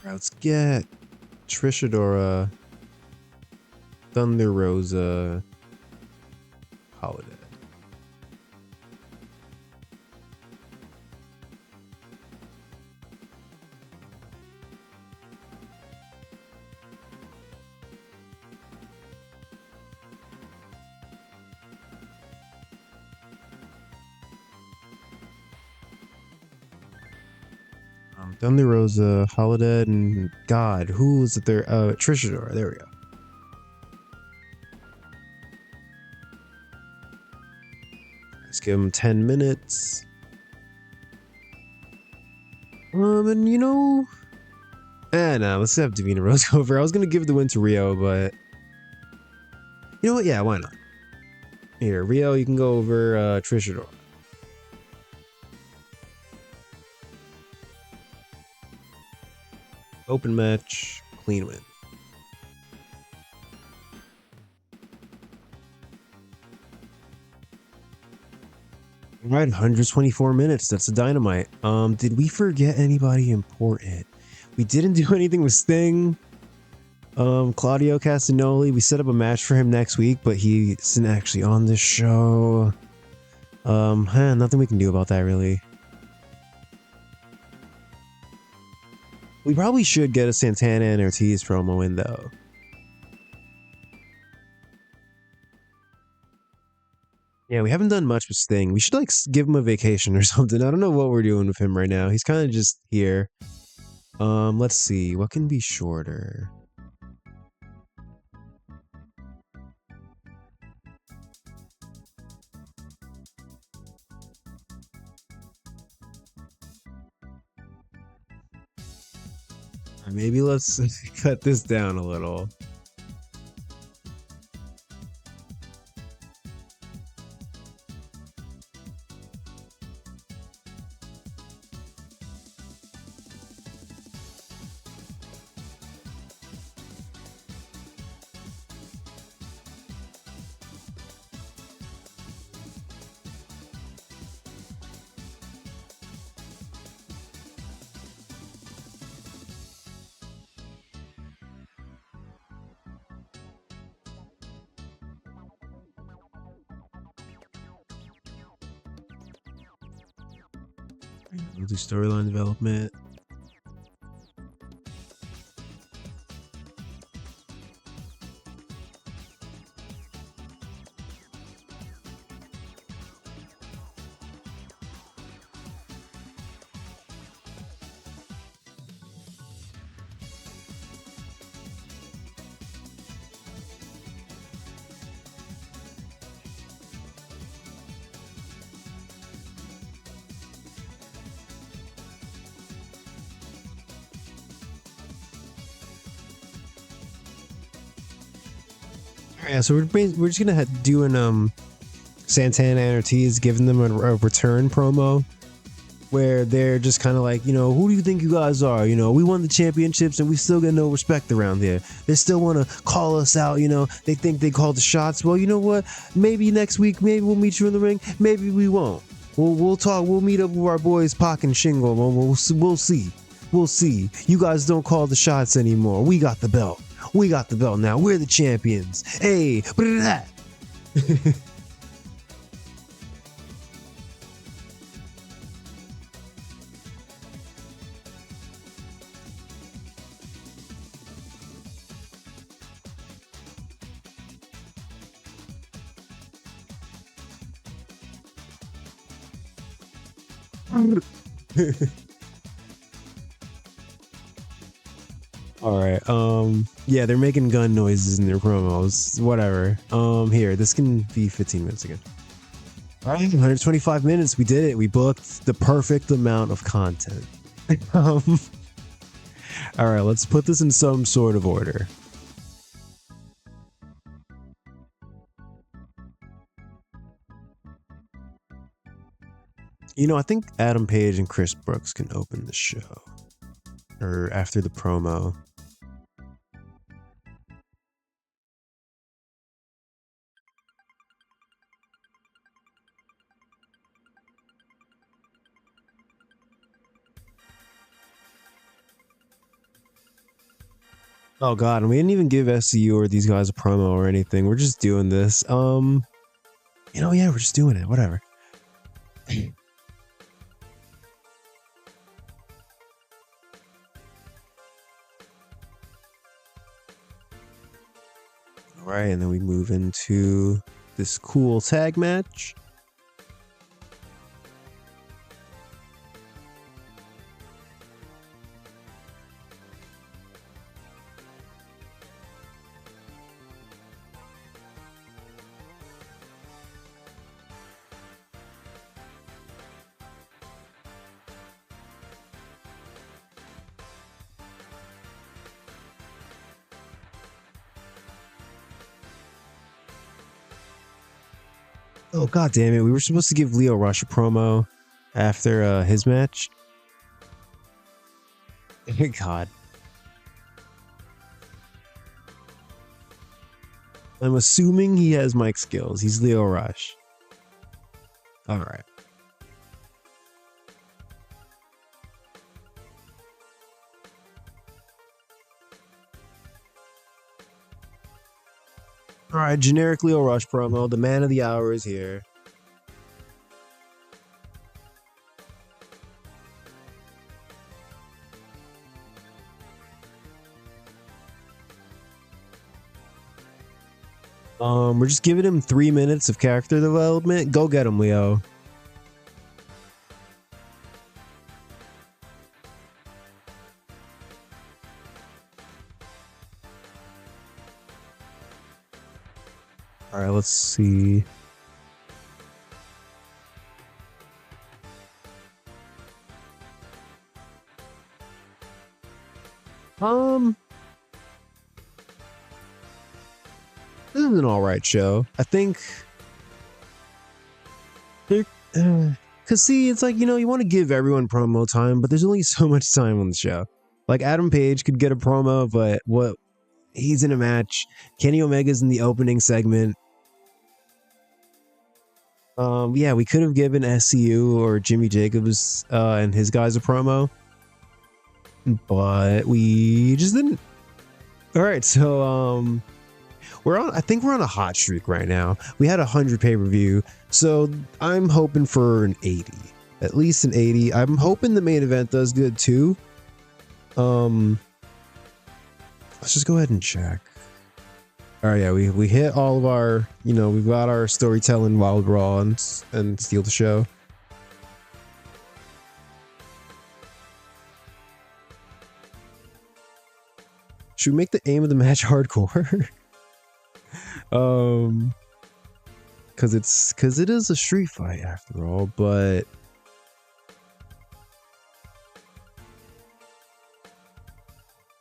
Let's get Trishadora, Thunder Rosa, Holiday. Thunder Rosa, Holiday, and God, who was it there? Trishadora. There we go. Let's give him 10 minutes. And you know, no, let's have Davina Rose over. I was gonna give the win to Rio, but you know what? Yeah, why not? Here, Rio, you can go over Trishadora. Open match, clean win. All right, 124 minutes. That's a Dynamite. Did we forget anybody important? We didn't do anything with Sting. Claudio Castagnoli. We set up a match for him next week, but he isn't actually on this show. Nothing we can do about that really. We probably should get a Santana and Ortiz promo in though. Yeah, we haven't done much with Sting. We should like give him a vacation or something. I don't know what we're doing with him right now. He's kind of just here. Let's see. What can be shorter? Maybe let's cut this down a little. We'll do storyline development. Yeah, so we're just gonna do an Santana and Ortiz giving them a return promo where they're just kind of like, you know, who do you think you guys are? You know, we won the championships and we still get no respect around here. They still want to call us out. You know, they think they called the shots. Well, you know what? Maybe next week, maybe we'll meet you in the ring. Maybe we won't. We'll talk. We'll meet up with our boys Pac and Shingo. We'll see. We'll see. You guys don't call the shots anymore. We got the belt. We got the belt now. We're the champions. Hey, that. All right. Yeah, they're making gun noises in their promos. Whatever. Here, this can be 15 minutes again. All right, 125 minutes. We did it. We booked the perfect amount of content. All right, let's put this in some sort of order. You know, I think Adam Page and Chris Brooks can open the show. Or after the promo. Oh god, and we didn't even give SCU or these guys a promo or anything. We're just doing this. You know, yeah, we're just doing it. Whatever. All right, and then we move into this cool tag match. Oh god damn it! We were supposed to give Lio Rush a promo after his match. God. I'm assuming he has mic skills. He's Lio Rush. All right. All right, generic Lio Rush promo. The man of the hour is here. We're just giving him 3 minutes of character development. Go get him, Leo. All right, let's see. This is an alright show. I think. Cause see, it's like, you know, you want to give everyone promo time, but there's only so much time on the show. Like Adam Page could get a promo, but what? He's in a match. Kenny Omega's in the opening segment. Yeah, we could have given SCU or Jimmy Jacobs and his guys a promo, but we just didn't. All right, so we're on. I think we're on a hot streak right now. We had 100 pay-per-view, so I'm hoping for an 80, at least an 80. I'm hoping the main event does good too. Let's just go ahead and check. All right, yeah, we hit all of our, you know, we've got our storytelling while we're on and steal the show. Should we make the aim of the match hardcore? Because it is a street fight after all, but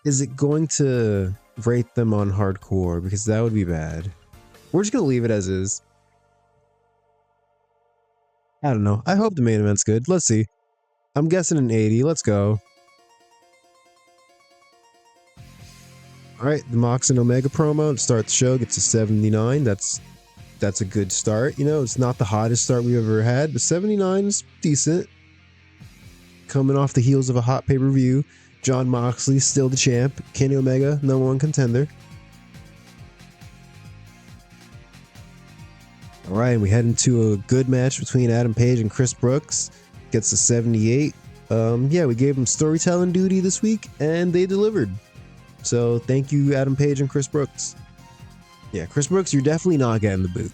is it going to rate them on hardcore? Because that would be bad. We're just gonna leave it as is. I don't know. I hope the main event's good. Let's see. I'm guessing an 80. Let's go. Alright, the Mox and Omega promo to start the show gets a 79. That's a good start. You know, it's not the hottest start we've ever had, but 79 is decent. Coming off the heels of a hot pay-per-view. Jon Moxley still the champ. Kenny Omega, #1 contender. Alright, we head into a good match between Adam Page and Chris Brooks. Gets a 78. Yeah, we gave them storytelling duty this week, and they delivered. So thank you, Adam Page and Chris Brooks. Yeah, Chris Brooks, you're definitely not getting the boot.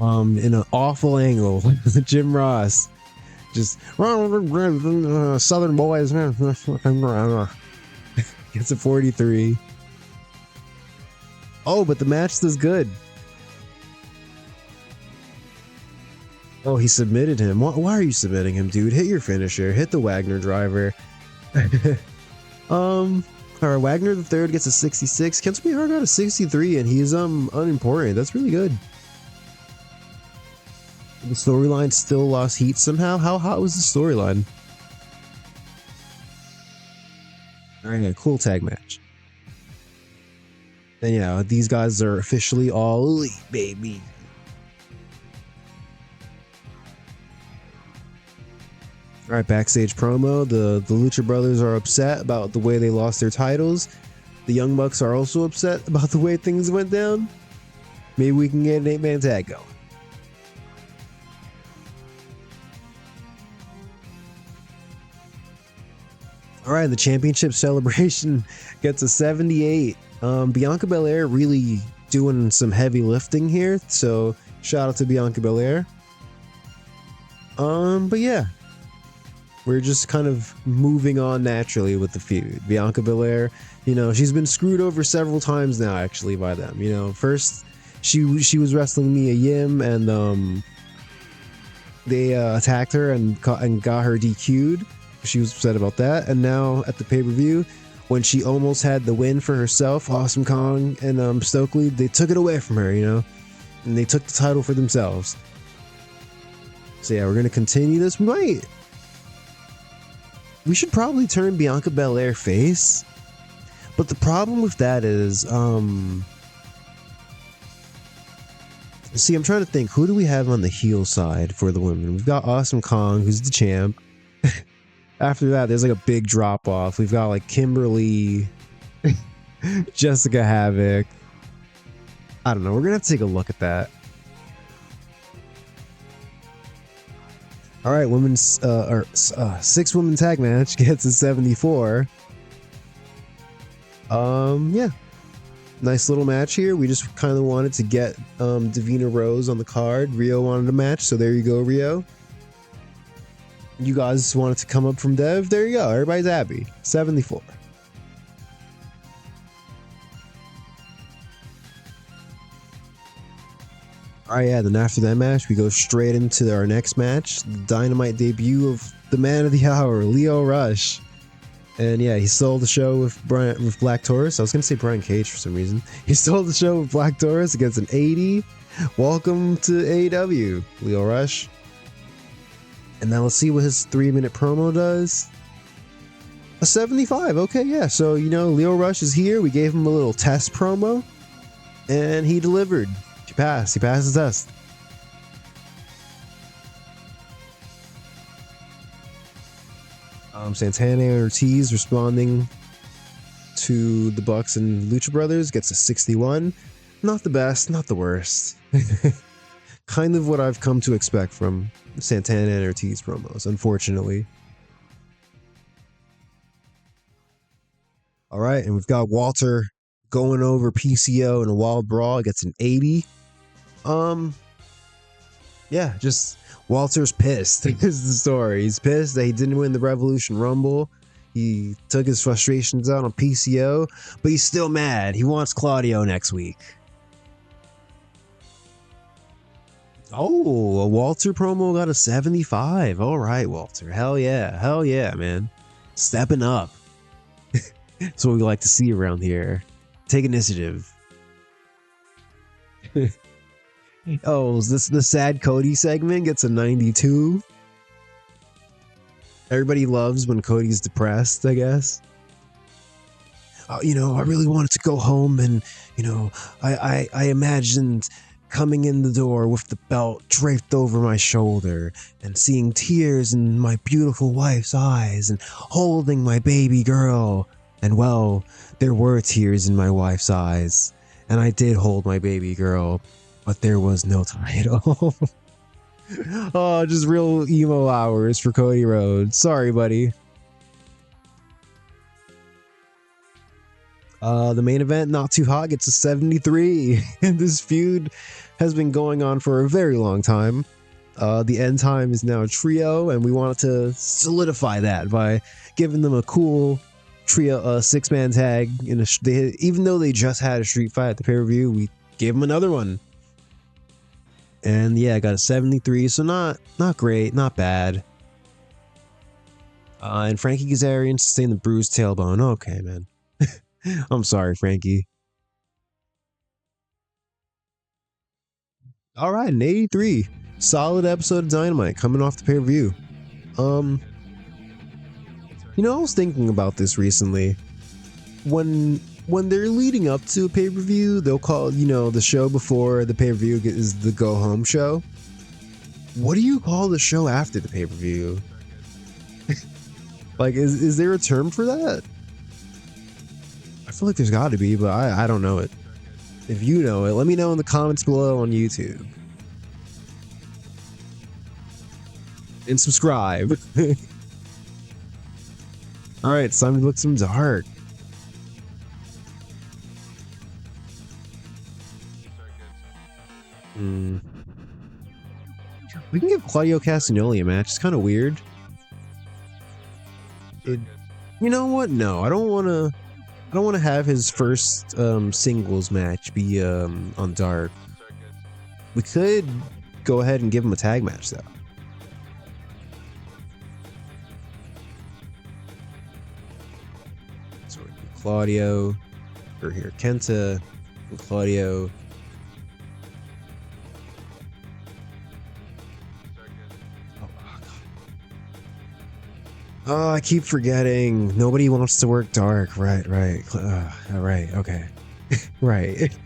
In an awful angle, Jim Ross, just Southern boys, gets a 43. Oh, but the match does good. Oh, he submitted him. Why are you submitting him, dude? Hit your finisher. Hit the Wagner driver. Alright, Wagner the third gets a 66. Kensuke Hart got a 63, and he's unimportant. That's really good. The storyline still lost heat somehow. How hot was the storyline? Alright, cool tag match. And yeah, these guys are officially all elite, baby. Alright, backstage promo. The Lucha Brothers are upset about the way they lost their titles. The Young Bucks are also upset about the way things went down. Maybe we can get an 8-man tag going. Alright, the championship celebration gets a 78. Bianca Belair really doing some heavy lifting here, so shout out to Bianca Belair. But yeah, we're just kind of moving on naturally with the feud. Bianca Belair, you know, she's been screwed over several times now, actually, by them. You know, first she was wrestling Mia Yim, and they attacked her and got her DQ'd. She was upset about that, and now at the pay-per-view, when she almost had the win for herself, Awesome Kong and Stokely, they took it away from her, you know, and they took the title for themselves. So yeah, we're gonna continue this. We should probably turn Bianca Belair face, but the problem with that is, see, I'm trying to think, who do we have on the heel side for the women? We've got Awesome Kong, who's the champ. After that, there's like a big drop off. We've got like Kimberly, Jessica Havoc. I don't know. We're gonna have to take a look at that. All right, women's 6-woman tag match gets a 74. Yeah, nice little match here. We just kind of wanted to get Davina Rose on the card. Rio wanted a match, so there you go, Rio. You guys wanted to come up from Dev. There you go. Everybody's happy. 74. Alright, yeah, then after that match, we go straight into our next match. The Dynamite debut of the man of the hour, Lio Rush. And yeah, he stole the show with Black Taurus. I was going to say Brian Cage for some reason. He stole the show with Black Taurus against an 80. Welcome to AEW, Lio Rush. And now let's see what his 3-minute promo does. A 75. Okay, yeah. So, you know, Lio Rush is here. We gave him a little test promo. And he delivered. He passed. He passed the test. Santana and Ortiz responding to the Bucks and Lucha Brothers gets a 61. Not the best, not the worst. Kind of what I've come to expect from Santana and Ortiz promos, unfortunately. All right, and we've got Walter going over PCO in a wild brawl. Gets an 80. Yeah, just Walter's pissed is the story. He's pissed that he didn't win the Revolution Rumble. He took his frustrations out on PCO, but he's still mad. He wants Claudio next week. Oh, a Walter promo got a 75. All right, Walter. Hell yeah. Hell yeah, man. Stepping up. That's what we like to see around here. Take initiative. Oh, is this the sad Cody segment? Gets a 92. Everybody loves when Cody's depressed, I guess. You know, I really wanted to go home and, you know, I imagined coming in the door with the belt draped over my shoulder and seeing tears in my beautiful wife's eyes and holding my baby girl. And well, there were tears in my wife's eyes, and I did hold my baby girl, but there was no title. Oh, just real emo hours for Cody Rhodes. Sorry, buddy. The main event, Not Too Hot, gets a 73. And this feud has been going on for a very long time. The end time is now a trio, and we wanted to solidify that by giving them a cool trio, six-man tag. Even though they just had a street fight at the pay-per-view, we gave them another one. And yeah, I got a 73, so not great, not bad. And Frankie Kazarian sustained the bruised tailbone. Okay, man. I'm sorry, Frankie. All right, an 83. Solid episode of Dynamite coming off the pay-per-view. You know, I was thinking about this recently. When they're leading up to a pay-per-view, they'll call, you know, the show before the pay-per-view is the go-home show. What do you call the show after the pay-per-view? Like, is there a term for that? I feel like there's got to be, but I don't know it. If you know it, let me know in the comments below on YouTube. And subscribe. Alright, it's time to look some dark. We can give Claudio Castagnoli a match. It's kind of weird. You know what? No, I don't want to have his first singles match be on Dark. We could go ahead and give him a tag match though. So Claudio, or here Kenta and Claudio. Oh, I keep forgetting. Nobody wants to work Dark. Right. Right. Okay. Right.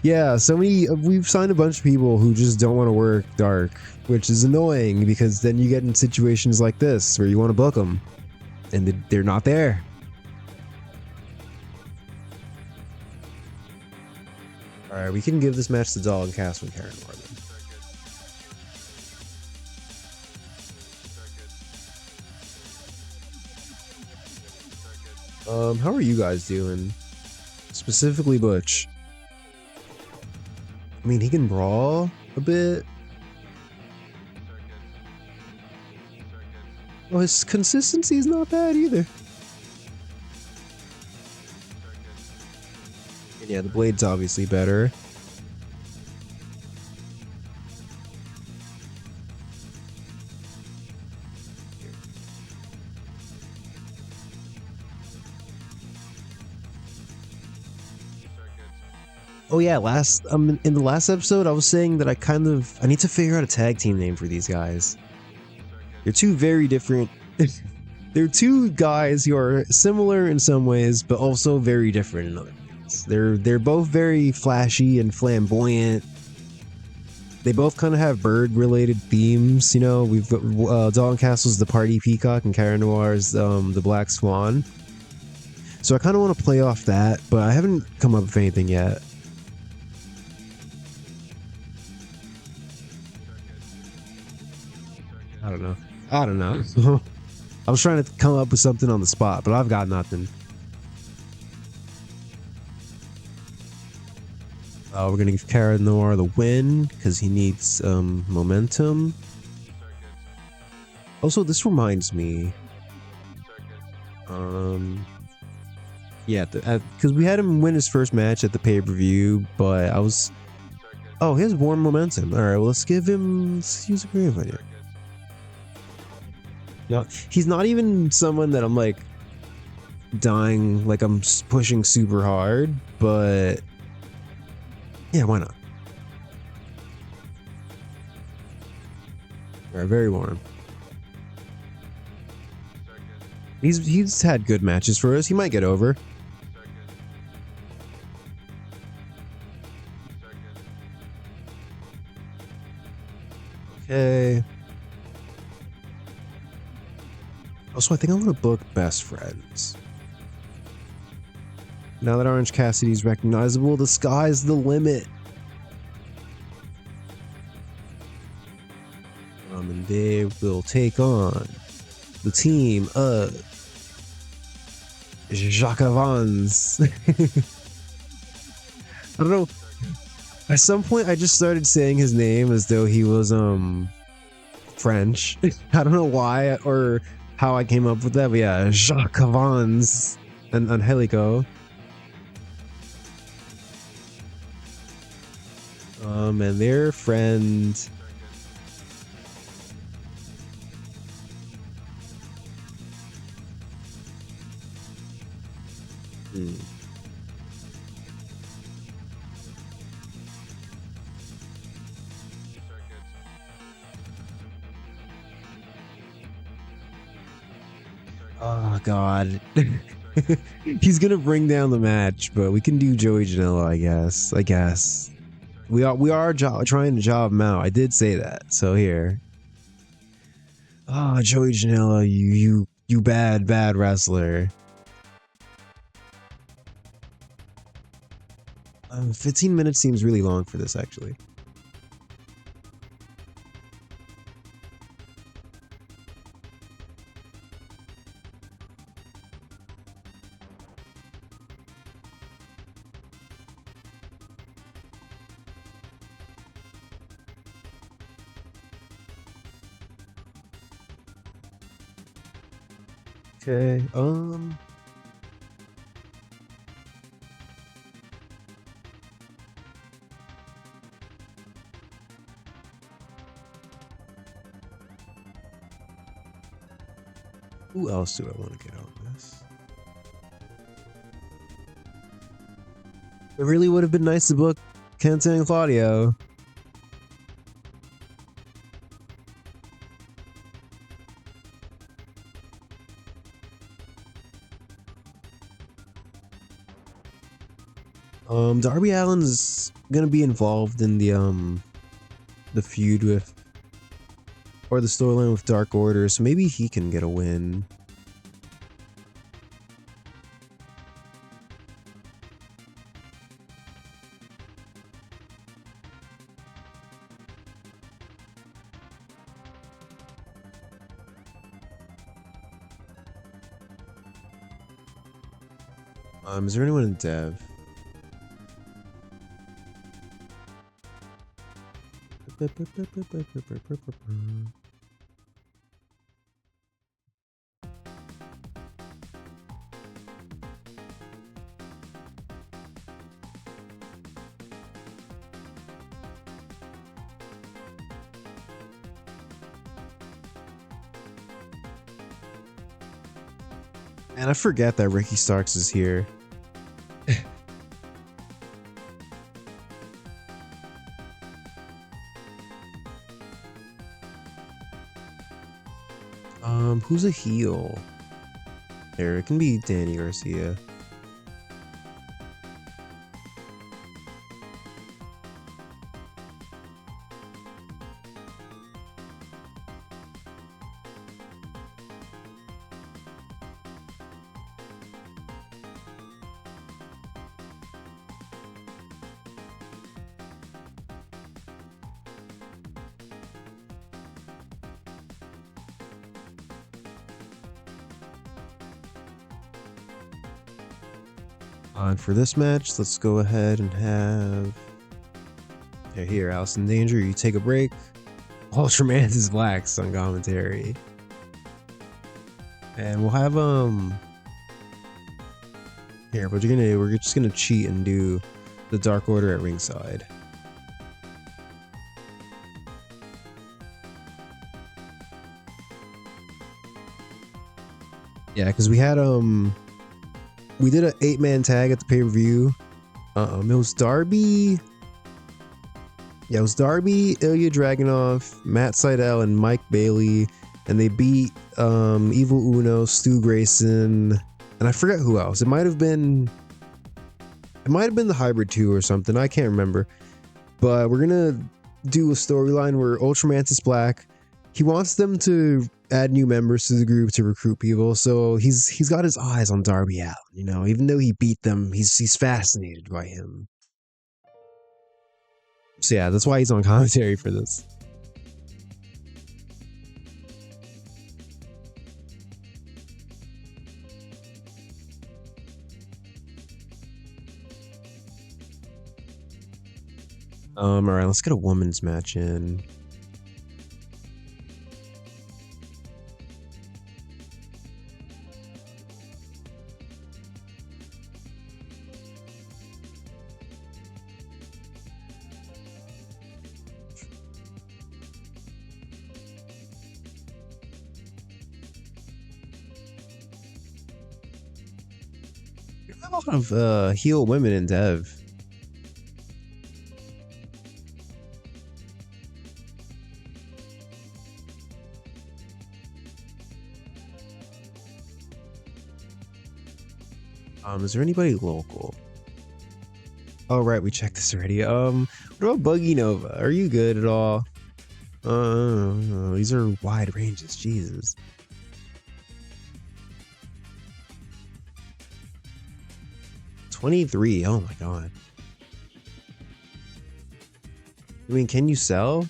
Yeah, we've signed a bunch of people who just don't want to work Dark, which is annoying because then you get in situations like this where you want to book them and they're not there. All right, we can give this match to Doll and Cass and Karen Morgan. How are you guys doing? Specifically Butch. I mean, he can brawl a bit. Oh, his consistency is not bad either. And yeah, the blade's obviously better. Oh yeah, in the last episode I was saying that I need to figure out a tag team name for these guys. They're two very different they're two guys who are similar in some ways but also very different in other ways. They're both very flashy and flamboyant. They both kind of have bird related themes, you know. We've got Dalton Castle's the Party Peacock and Cara Noir's the Black Swan. So I kind of want to play off that, but I haven't come up with anything yet. I don't know. I don't know. I was trying to come up with something on the spot, but I've got nothing. We're gonna give Cara Noir the win because he needs momentum. Also, this reminds me. Yeah, because we had him win his first match at the pay-per-view, but I was. Oh, he has warm momentum. All right, well, let's use a great idea. No, he's not even someone that I'm like dying, like I'm pushing super hard, but yeah, why not? All right, very warm. He's had good matches for us. He might get over. Okay. Also, I think I want to book Best Friends. Now that Orange Cassidy's recognizable, the sky's the limit. And they will take on the team of Jacques Evans. I don't know. At some point, I just started saying his name as though he was French. I don't know why or how I came up with that, but yeah, Jacques Evans and Angelico. And their friend. Oh god. He's gonna bring down the match, but we can do Joey Janela, I guess. We are trying to job him out. I did say that. So here. Oh, Joey Janela, you bad wrestler. 15 minutes seems really long for this, actually. Okay, who else do I want to get on this? It really would have been nice to book Kenta and Claudio. Darby Allin's gonna be involved in the feud with, or the storyline with Dark Order, so maybe he can get a win. Is there anyone in dev? And I forget that Ricky Starks is here. Who's a heel? There, it can be Danny Garcia. And for this match, let's go ahead and have... Here, Alice in Danger, you take a break. Ultraman is Blacks on commentary. And we'll have, Here, but we're just gonna cheat and do the Dark Order at ringside. Yeah, because we had, we did an 8-man tag at the pay-per-view. It was Darby. Yeah, it was Darby, Ilya Dragunov, Matt Sydal, and Mike Bailey, and they beat Evil Uno, Stu Grayson, and I forget who else. It might have been the Hybrid 2 or something. I can't remember. But we're gonna do a storyline where Ultramantis Black, he wants them to add new members to the group to recruit people. So he's got his eyes on Darby Allin, you know, even though he beat them, he's fascinated by him. So yeah, that's why he's on commentary for this. All right, let's get a women's match in. You have a lot of heel women in dev. Is there anybody local? Oh right, we checked this already. What about Buggy Nova? Are you good at all? These are wide ranges, Jesus. $23. Oh my god. I mean, can you sell?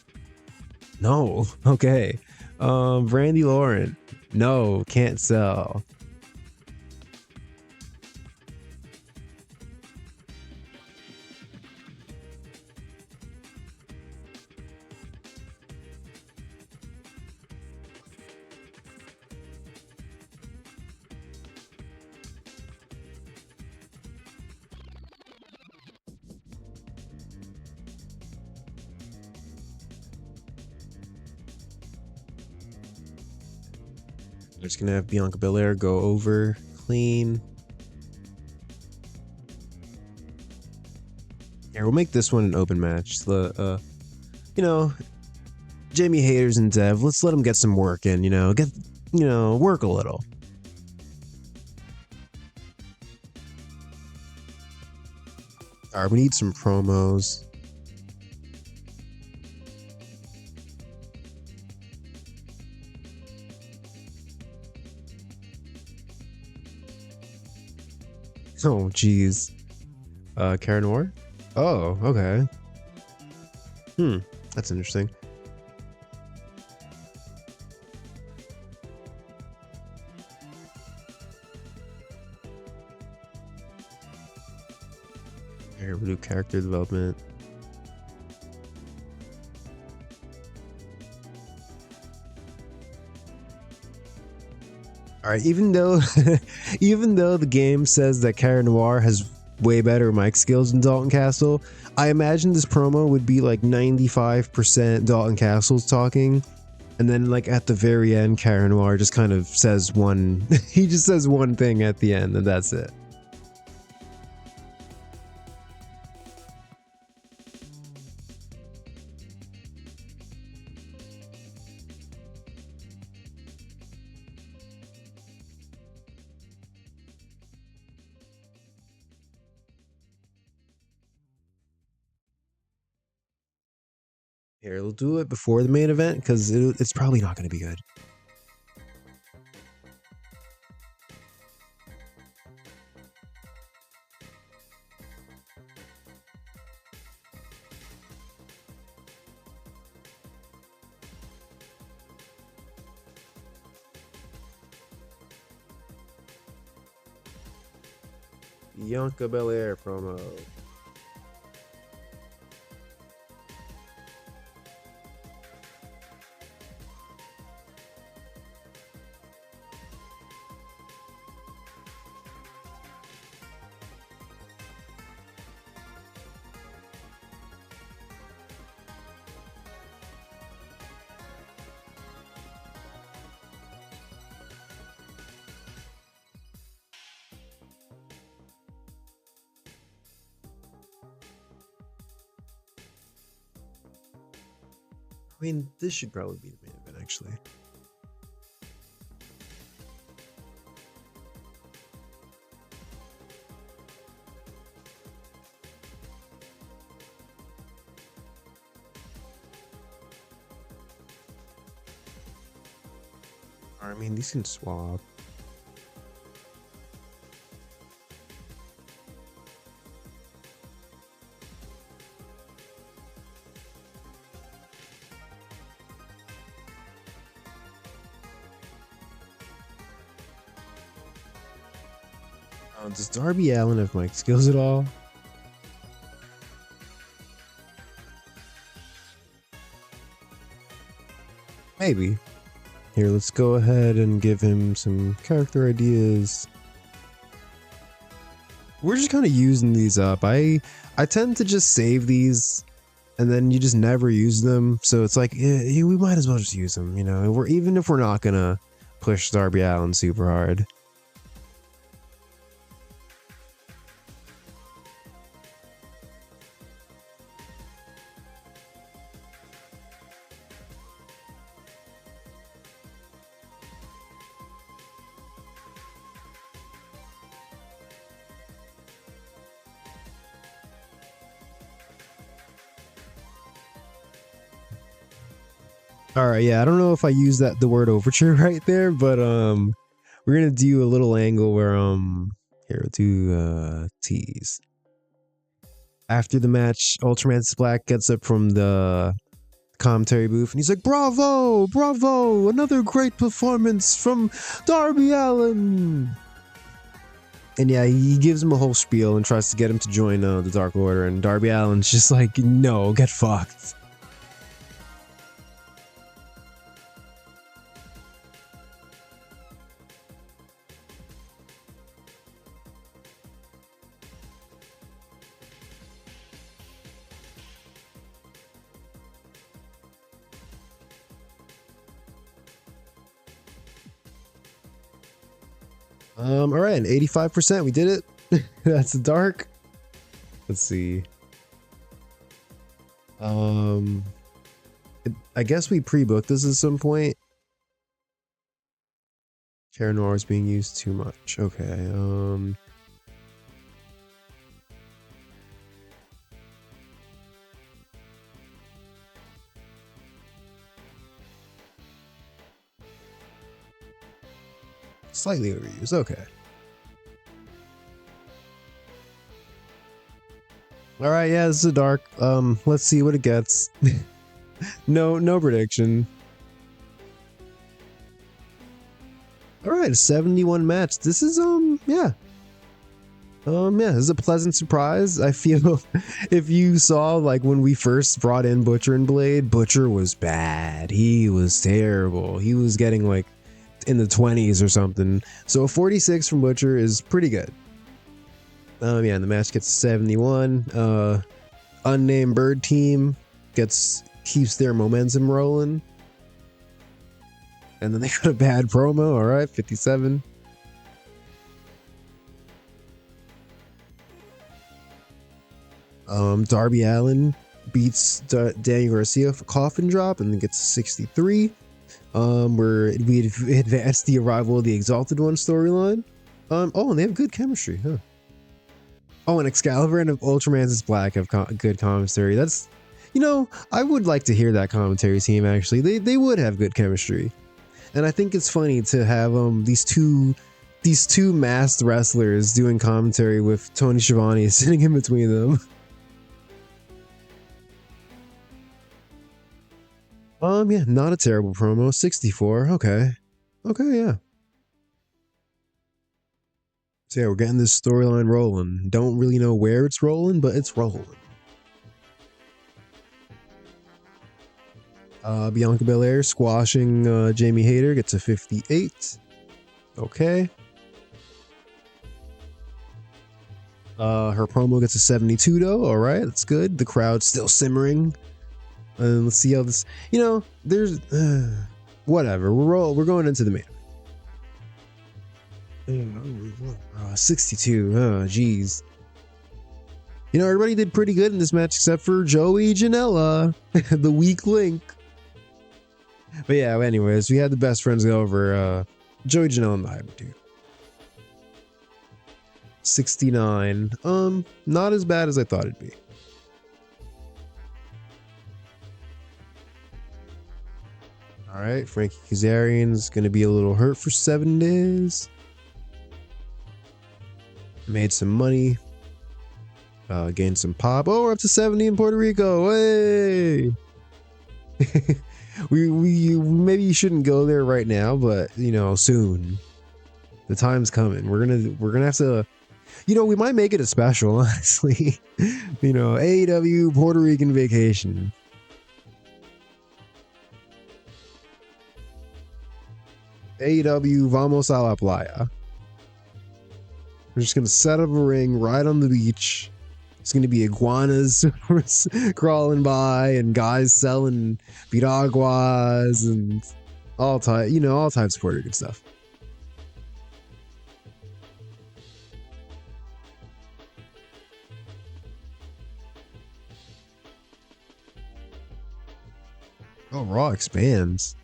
No. Okay. Brandy Lauren. No, can't sell. We're just gonna have Bianca Belair go over clean. Here, we'll make this one an open match. You know, Jamie Hayter's and Dev. Let's let them get some work in. Work a little. All right, we need some promos. Oh, geez. Karen Noir? Oh, okay. That's interesting. Here we do character development. All right, even though even though the game says that Cara Noir has way better mic skills than Dalton Castle, I imagine this promo would be like 95% Dalton Castle's talking, and then like at the very end, Cara Noir just kind of says one he just says one thing at the end, and that's it. Here, we'll do it before the main event because it's probably not going to be good. Bianca Belair promo. I mean, this should probably be the main event, actually. I mean, these can swap. Does Darby Allin have mic skills at all? Maybe. Here, let's go ahead and give him some character ideas. We're just kind of using these up. I tend to just save these and then you just never use them. So it's like, yeah, we might as well just use them, you know, even if we're not gonna push Darby Allin super hard. All right, yeah, I don't know if I used the word overture right there, but we're gonna do a little angle where here we'll do tease. After the match, Ultraman Black gets up from the commentary booth and he's like, "Bravo, bravo, another great performance from Darby Allin." And yeah, he gives him a whole spiel and tries to get him to join the Dark Order, and Darby Allin's just like, "No, get fucked." All right, and 85%, we did it. That's dark. Let's see. I guess we pre-booked this at some point. Cara Noir is being used too much. Okay. Slightly overused. Okay. All right. Yeah, this is a dark. Let's see what it gets. No prediction. All right, a 71 match. This is yeah. Yeah, this is a pleasant surprise. I feel if you saw like when we first brought in Butcher and Blade, Butcher was bad. He was terrible. He was getting like in the 20s or something. So a 46 from Butcher is pretty good. Yeah, and the match gets 71. Unnamed Bird team keeps their momentum rolling. And then they got a bad promo. All right, 57. Darby Allin beats Daniel Garcia for coffin drop and then gets 63. We advanced the arrival of the Exalted One storyline. Oh, and they have good chemistry, huh? Oh, and Excalibur and Ultraman's is Black have good commentary. That's, you know, I would like to hear that commentary team. Actually, they would have good chemistry, and I think it's funny to have these two masked wrestlers doing commentary with Tony Schiavone sitting in between them. Yeah, not a terrible promo. 64. Okay, yeah. So yeah, we're getting this storyline rolling. Don't really know where it's rolling, but it's rolling. Bianca Belair squashing Jamie Hayter gets a 58. Okay. Her promo gets a 72 though. All right, that's good. The crowd's still simmering. And let's see how this. You know, there's whatever. We're going into the main. 62. Oh, jeez. You know, everybody did pretty good in this match except for Joey Janela, the weak link. But yeah, anyways, we had the best friends go over. Joey Janela and the Hybrid Dude. 69. Not as bad as I thought it'd be. All right, Frankie Kazarian's gonna be a little hurt for 7 days. Made some money. Gained some pop. Oh, we're up to 70 in Puerto Rico. Hey! we maybe you shouldn't go there right now, but you know, soon. The time's coming. We're gonna have to, you know, we might make it a special, honestly. You know, AEW Puerto Rican vacation. AEW Vamos a la Playa. We're just gonna set up a ring right on the beach. It's gonna be iguanas crawling by and guys selling piraguas and all types of Puerto Rican stuff. Oh, Raw expands.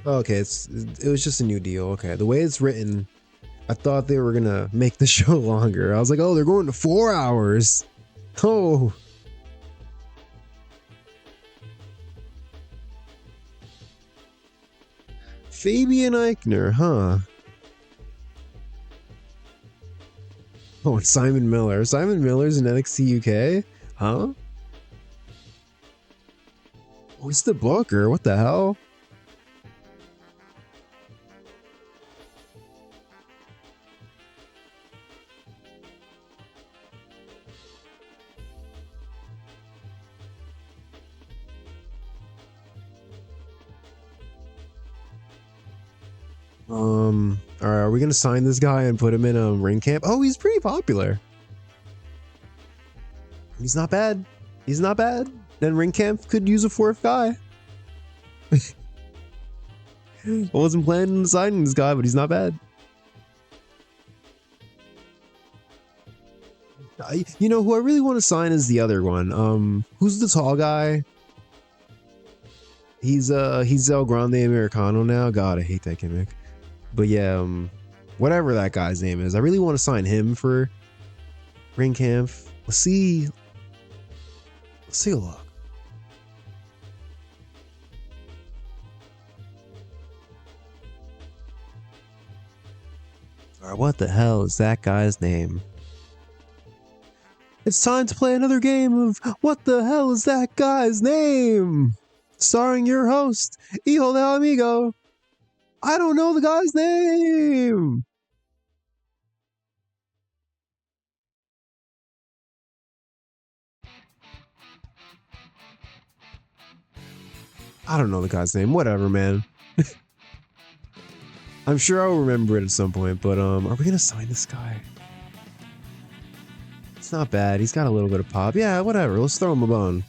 Okay, it was just a new deal. Okay, the way it's written, I thought they were gonna make the show longer. I was like, oh, they're going to 4 hours. Oh. Fabian Eichner, huh? Oh, and Simon Miller. Simon Miller's in NXT UK? Huh? Oh, he's the booker. What the hell? All right, are we gonna sign this guy and put him in a ring camp? Oh, he's pretty popular. He's not bad. He's not bad. Then ring camp could use a 4th guy. I wasn't planning on signing this guy, but he's not bad. You know who I really want to sign is the other one. Who's the tall guy? He's El Grande Americano now. God, I hate that gimmick. But yeah, whatever that guy's name is, I really want to sign him for ring camp. Let's see a look. All right, what the hell is that guy's name? It's time to play another game of what the hell is that guy's name? Starring your host, Hijo del Amigo. I don't know the guy's name. I don't know the guy's name. Whatever, man. I'm sure I'll remember it at some point, but are we gonna sign this guy? It's not bad. He's got a little bit of pop. Yeah, whatever. Let's throw him a bone.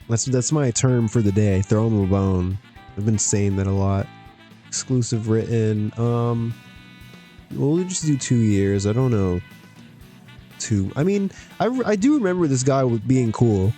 That's my term for the day. Throw him a bone. I've been saying that a lot. Exclusive written. We'll just do 2 years. I don't know. I mean, I do remember this guy being cool.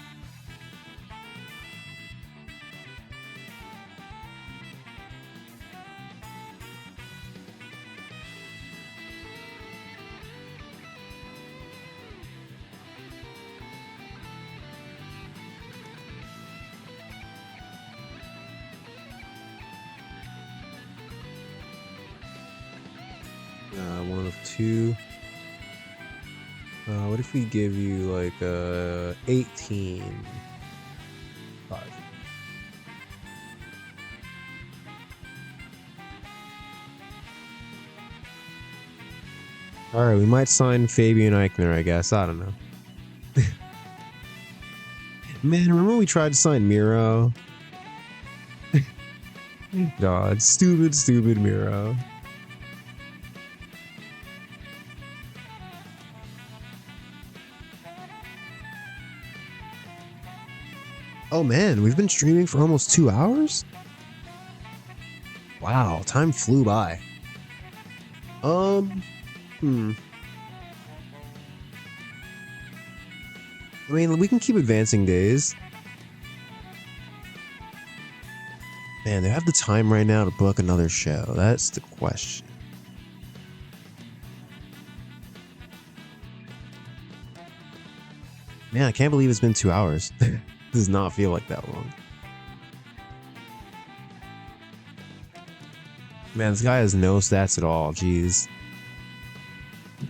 One of two. What if we give you like 18? 5. All right, we might sign Fabian Eichner, I guess. I don't know. Man, remember we tried to sign Miro? God, stupid Miro. Oh man, we've been streaming for almost 2 hours? Wow, time flew by. I mean, we can keep advancing days. Man, they have the time right now to book another show. That's the question. Man, I can't believe it's been 2 hours. Does not feel like that long. Man, this guy has no stats at all. Jeez.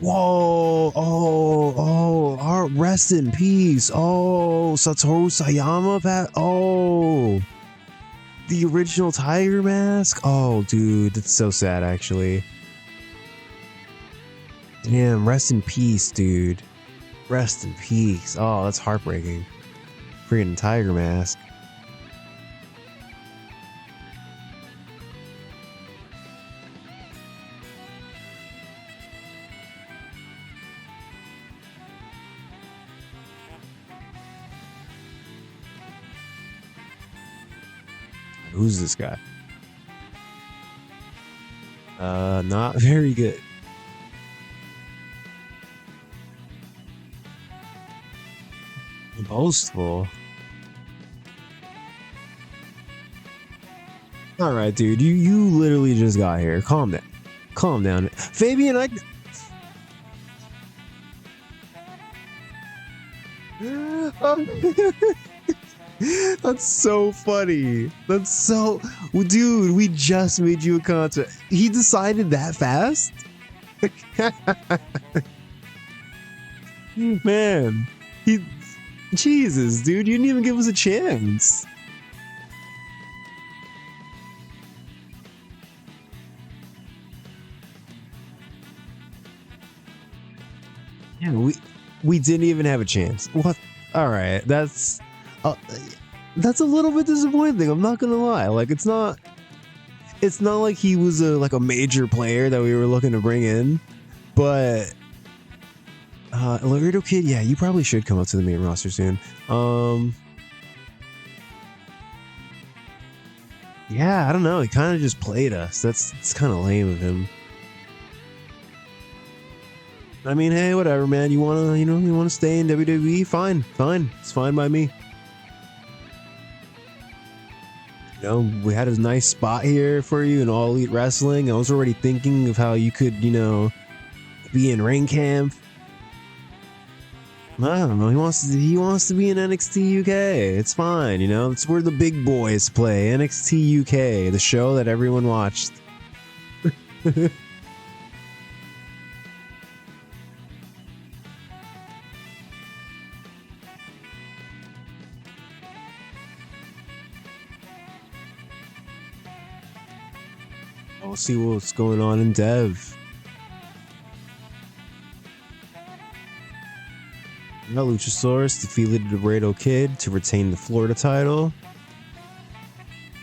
Whoa! Oh! Rest in peace! Oh, Satoru Sayama, oh, the original Tiger Mask. Oh, dude, that's so sad, actually. Damn, rest in peace, dude. Rest in peace. Oh, that's heartbreaking. Freaking Tiger Mask. Who's this guy? Not very good. Boastful. All right, dude. You literally just got here. Calm down. Calm down. Fabian, That's so funny. That's so... Dude, we just made you a concert. He decided that fast? Man. Jesus, dude. You didn't even give us a chance. Yeah, we didn't even have a chance. What? All right, that's a little bit disappointing. I'm not gonna lie. Like, it's not like he was a major player that we were looking to bring in, but Laredo Kid, yeah, you probably should come up to the main roster soon. Yeah, I don't know. He kind of just played us. It's kind of lame of him. I mean, hey, whatever, man. You wanna stay in WWE? Fine. It's fine by me. You know, we had a nice spot here for you in All Elite Wrestling. I was already thinking of how you could, be in ring camp. I don't know. He wants to be in NXT UK. It's fine, It's where the big boys play. NXT UK, the show that everyone watched. I'll see what's going on in Dev. Now Luchasaurus defeated the Laredo Kid to retain the Florida title.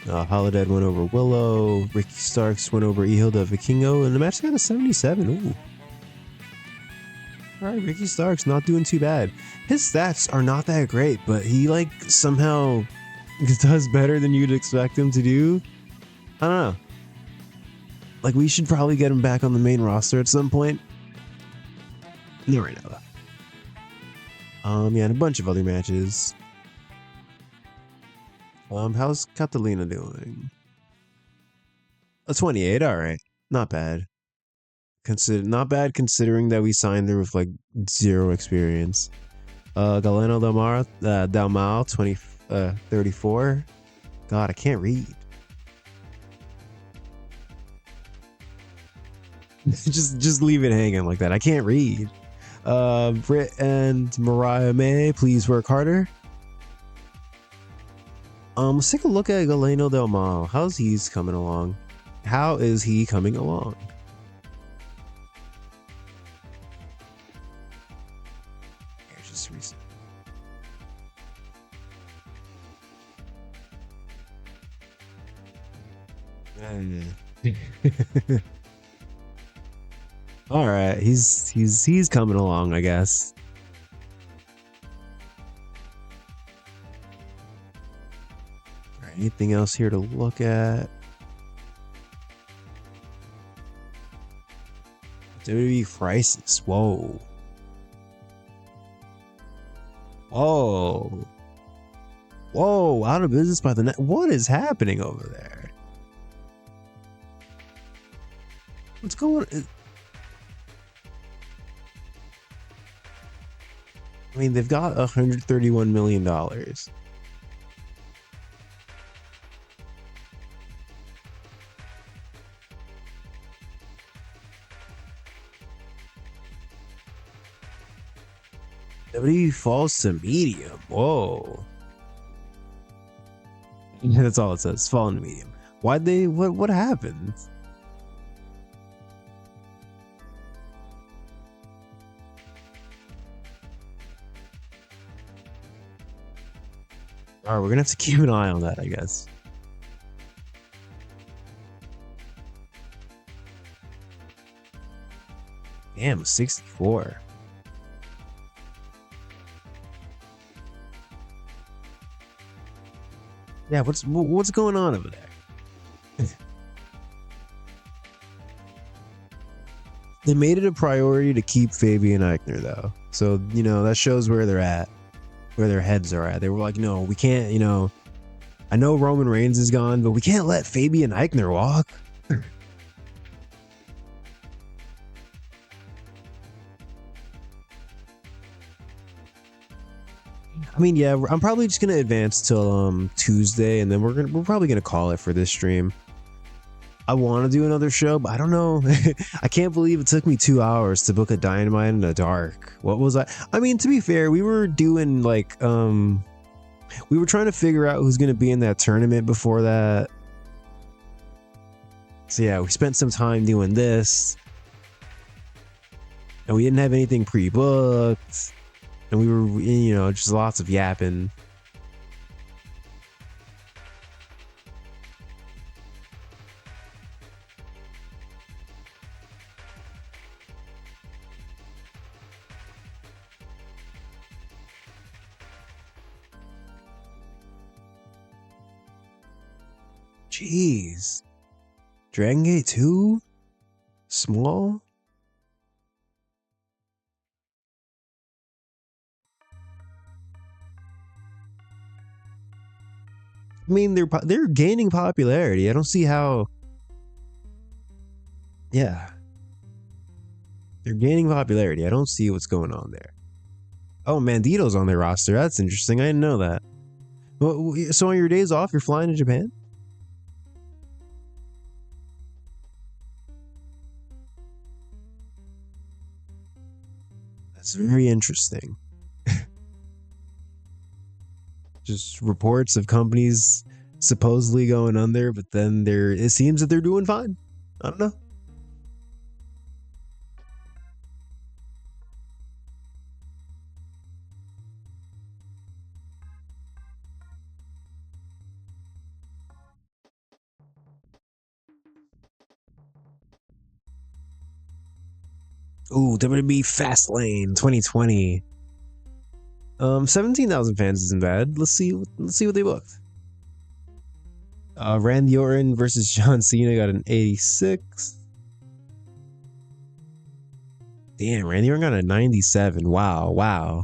Holiday went over Willow. Ricky Starks went over Ehilda Vikingo, and the match got a 77. Ooh. Alright, Ricky Starks not doing too bad. His stats are not that great, but he like somehow does better than you'd expect him to do. I don't know. Like, we should probably get him back on the main roster at some point. No, right now though. Yeah, and a bunch of other matches. How's Catalina doing? A 28, alright. Not bad. Not bad considering that we signed her with like 0 experience. Galeno Dalmau 34. God, I can't read. just leave it hanging like that. I can't read. Britt and Mariah May, please work harder. Let's take a look at Galeno Dalmau. How's he coming along? How is he coming along? Here's just recent. All right, he's coming along, I guess. All right, anything else here to look at? WWE crisis. Whoa. Whoa. Whoa, out of business by the net. What is happening over there? What's going on? I mean, they've got $131 million. WWE falls to medium. Whoa. That's all it says. Falling to medium. Why'd they? What happened? All right, we're gonna have to keep an eye on that, I guess. Damn, 64. Yeah, what's going on over there? They made it a priority to keep Fabian Eichner, though. So, you know, that shows where they're at, where their heads are at. They were like, no, we can't, you know, I know Roman Reigns is gone, but we can't let Fabian Eichner walk. I mean, yeah, I'm probably just gonna advance till Tuesday, and then we're probably gonna call it for this stream. I want to do another show, but I don't know. I can't believe it took me 2 hours to book a Dynamite in the dark. What was I mean, to be fair, we were doing like we were trying to figure out who's gonna be in that tournament before that. So yeah, we spent some time doing this, and we didn't have anything pre-booked. And we were, you know, just lots of yapping. Jeez. Dragon Gate 2? Small? I mean, they're gaining popularity. I don't see how. Yeah, they're gaining popularity. I don't see what's going on there. Oh, Mandito's on their roster. That's interesting. I didn't know that. Well, so on your days off, you're flying to Japan? That's very interesting. Just reports of companies supposedly going under, but then it seems that they're doing fine. I don't know. Ooh, WWE Fastlane 2020. 17,000 fans isn't bad. Let's see what they booked. Randy Orton versus John Cena got an 86. Damn, Randy Orton got a 97. Wow.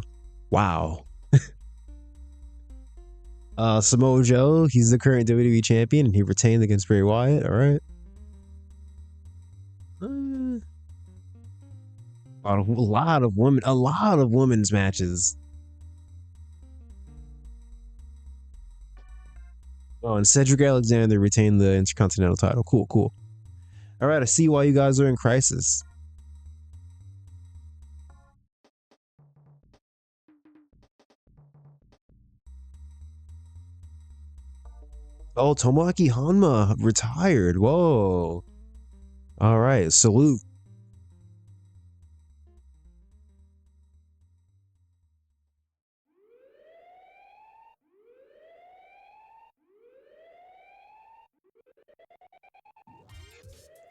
Samoa Joe, he's the current WWE champion and he retained against Bray Wyatt. All right. A lot of women's matches. Oh, and Cedric Alexander retained the Intercontinental title. Cool. All right, I see why you guys are in crisis. Oh, Tomoaki Hanma retired. Whoa. All right, salute.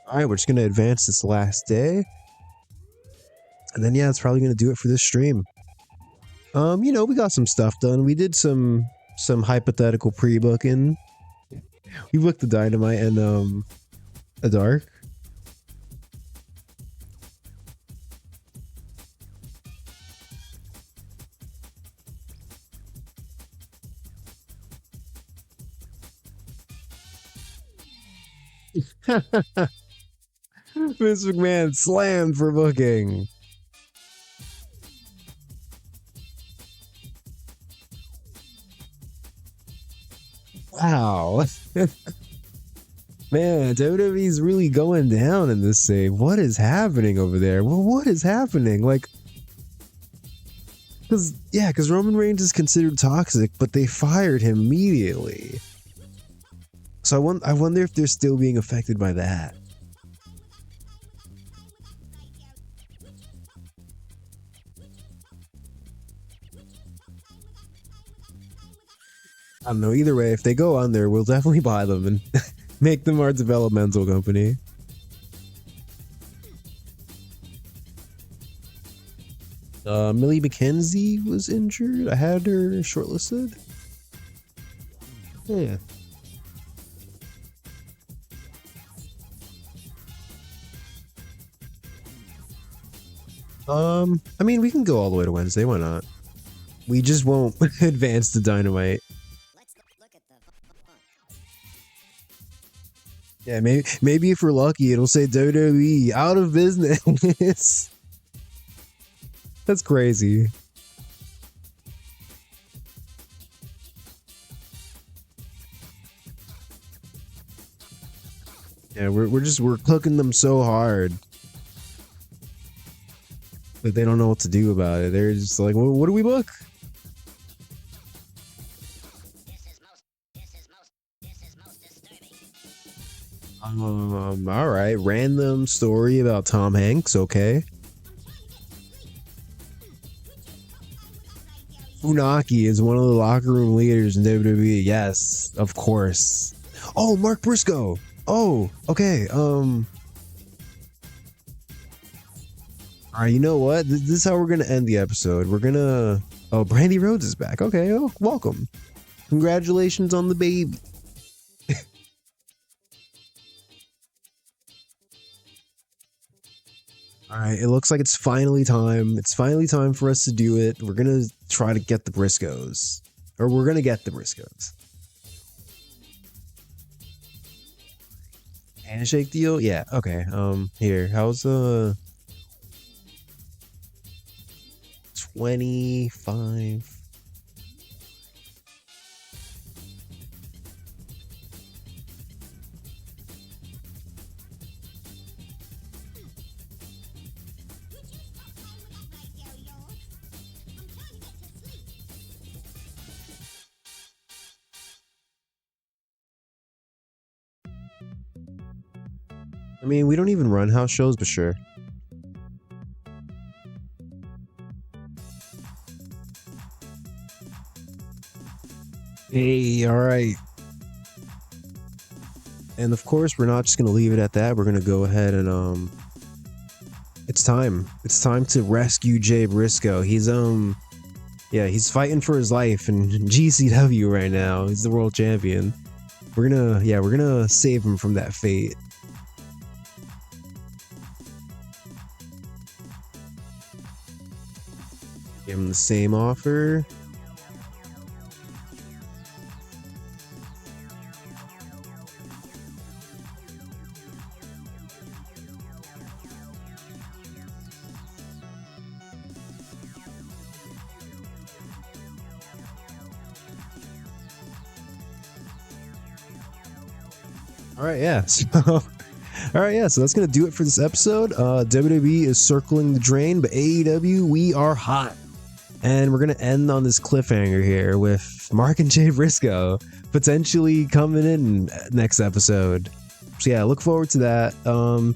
All right, we're just gonna advance this last day, and then yeah, that's probably gonna do it for this stream. You know, we got some stuff done. We did some hypothetical pre-booking. We booked the Dynamite and a Dark. Vince McMahon slammed for booking. Wow. Man, WWE's really going down in this save. What is happening over there? Well, what is happening? Like, because Roman Reigns is considered toxic, but they fired him immediately. So I wonder if they're still being affected by that. I don't know. Either way, if they go on there, we'll definitely buy them and make them our developmental company. Millie McKenzie was injured. I had her shortlisted. Yeah. I mean, we can go all the way to Wednesday. Why not? We just won't advance to Dynamite. Yeah, maybe if we're lucky, it'll say WWE out of business. That's crazy. Yeah, we're cooking them so hard that they don't know what to do about it. They're just like, well, what do we book? All right, random story about Tom Hanks. Okay. Funaki is one of the locker room leaders in WWE. Yes, of course. Oh, Mark Briscoe. Oh, okay. All right, you know what? This is how we're gonna end the episode. We're gonna. Oh, Brandy Rhodes is back. Okay. Oh, welcome. Congratulations on the baby. All right, it looks like it's finally time. It's finally time for us to do it. We're gonna try to get the Briscoes, or we're gonna get the Briscoes. Handshake deal? Yeah. Okay. Here. How's 25? I mean, we don't even run house shows, but sure. Hey, all right. And of course, we're not just gonna leave it at that. We're gonna go ahead and it's time. It's time to rescue Jay Briscoe. He's yeah, he's fighting for his life in GCW right now. He's the world champion. We're gonna save him from that fate. Give him the same offer. All right, yeah. So, all right, yeah. So that's gonna do it for this episode. WWE is circling the drain, but AEW, we are hot, and we're gonna end on this cliffhanger here with Mark and Jay Briscoe potentially coming in next episode. So yeah, look forward to that.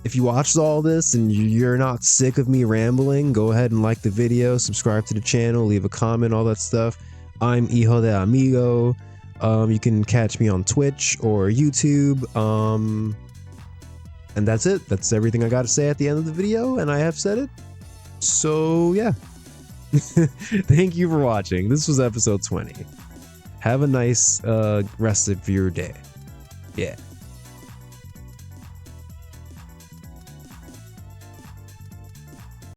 If you watched all this and you're not sick of me rambling, go ahead and like the video, subscribe to the channel, leave a comment, all that stuff. I'm Hijo de Amigo. You can catch me on Twitch or YouTube. And that's it. That's everything I got to say at the end of the video, and I have said it. So yeah. Thank you for watching. This was episode 20. Have a nice rest of your day. Yeah.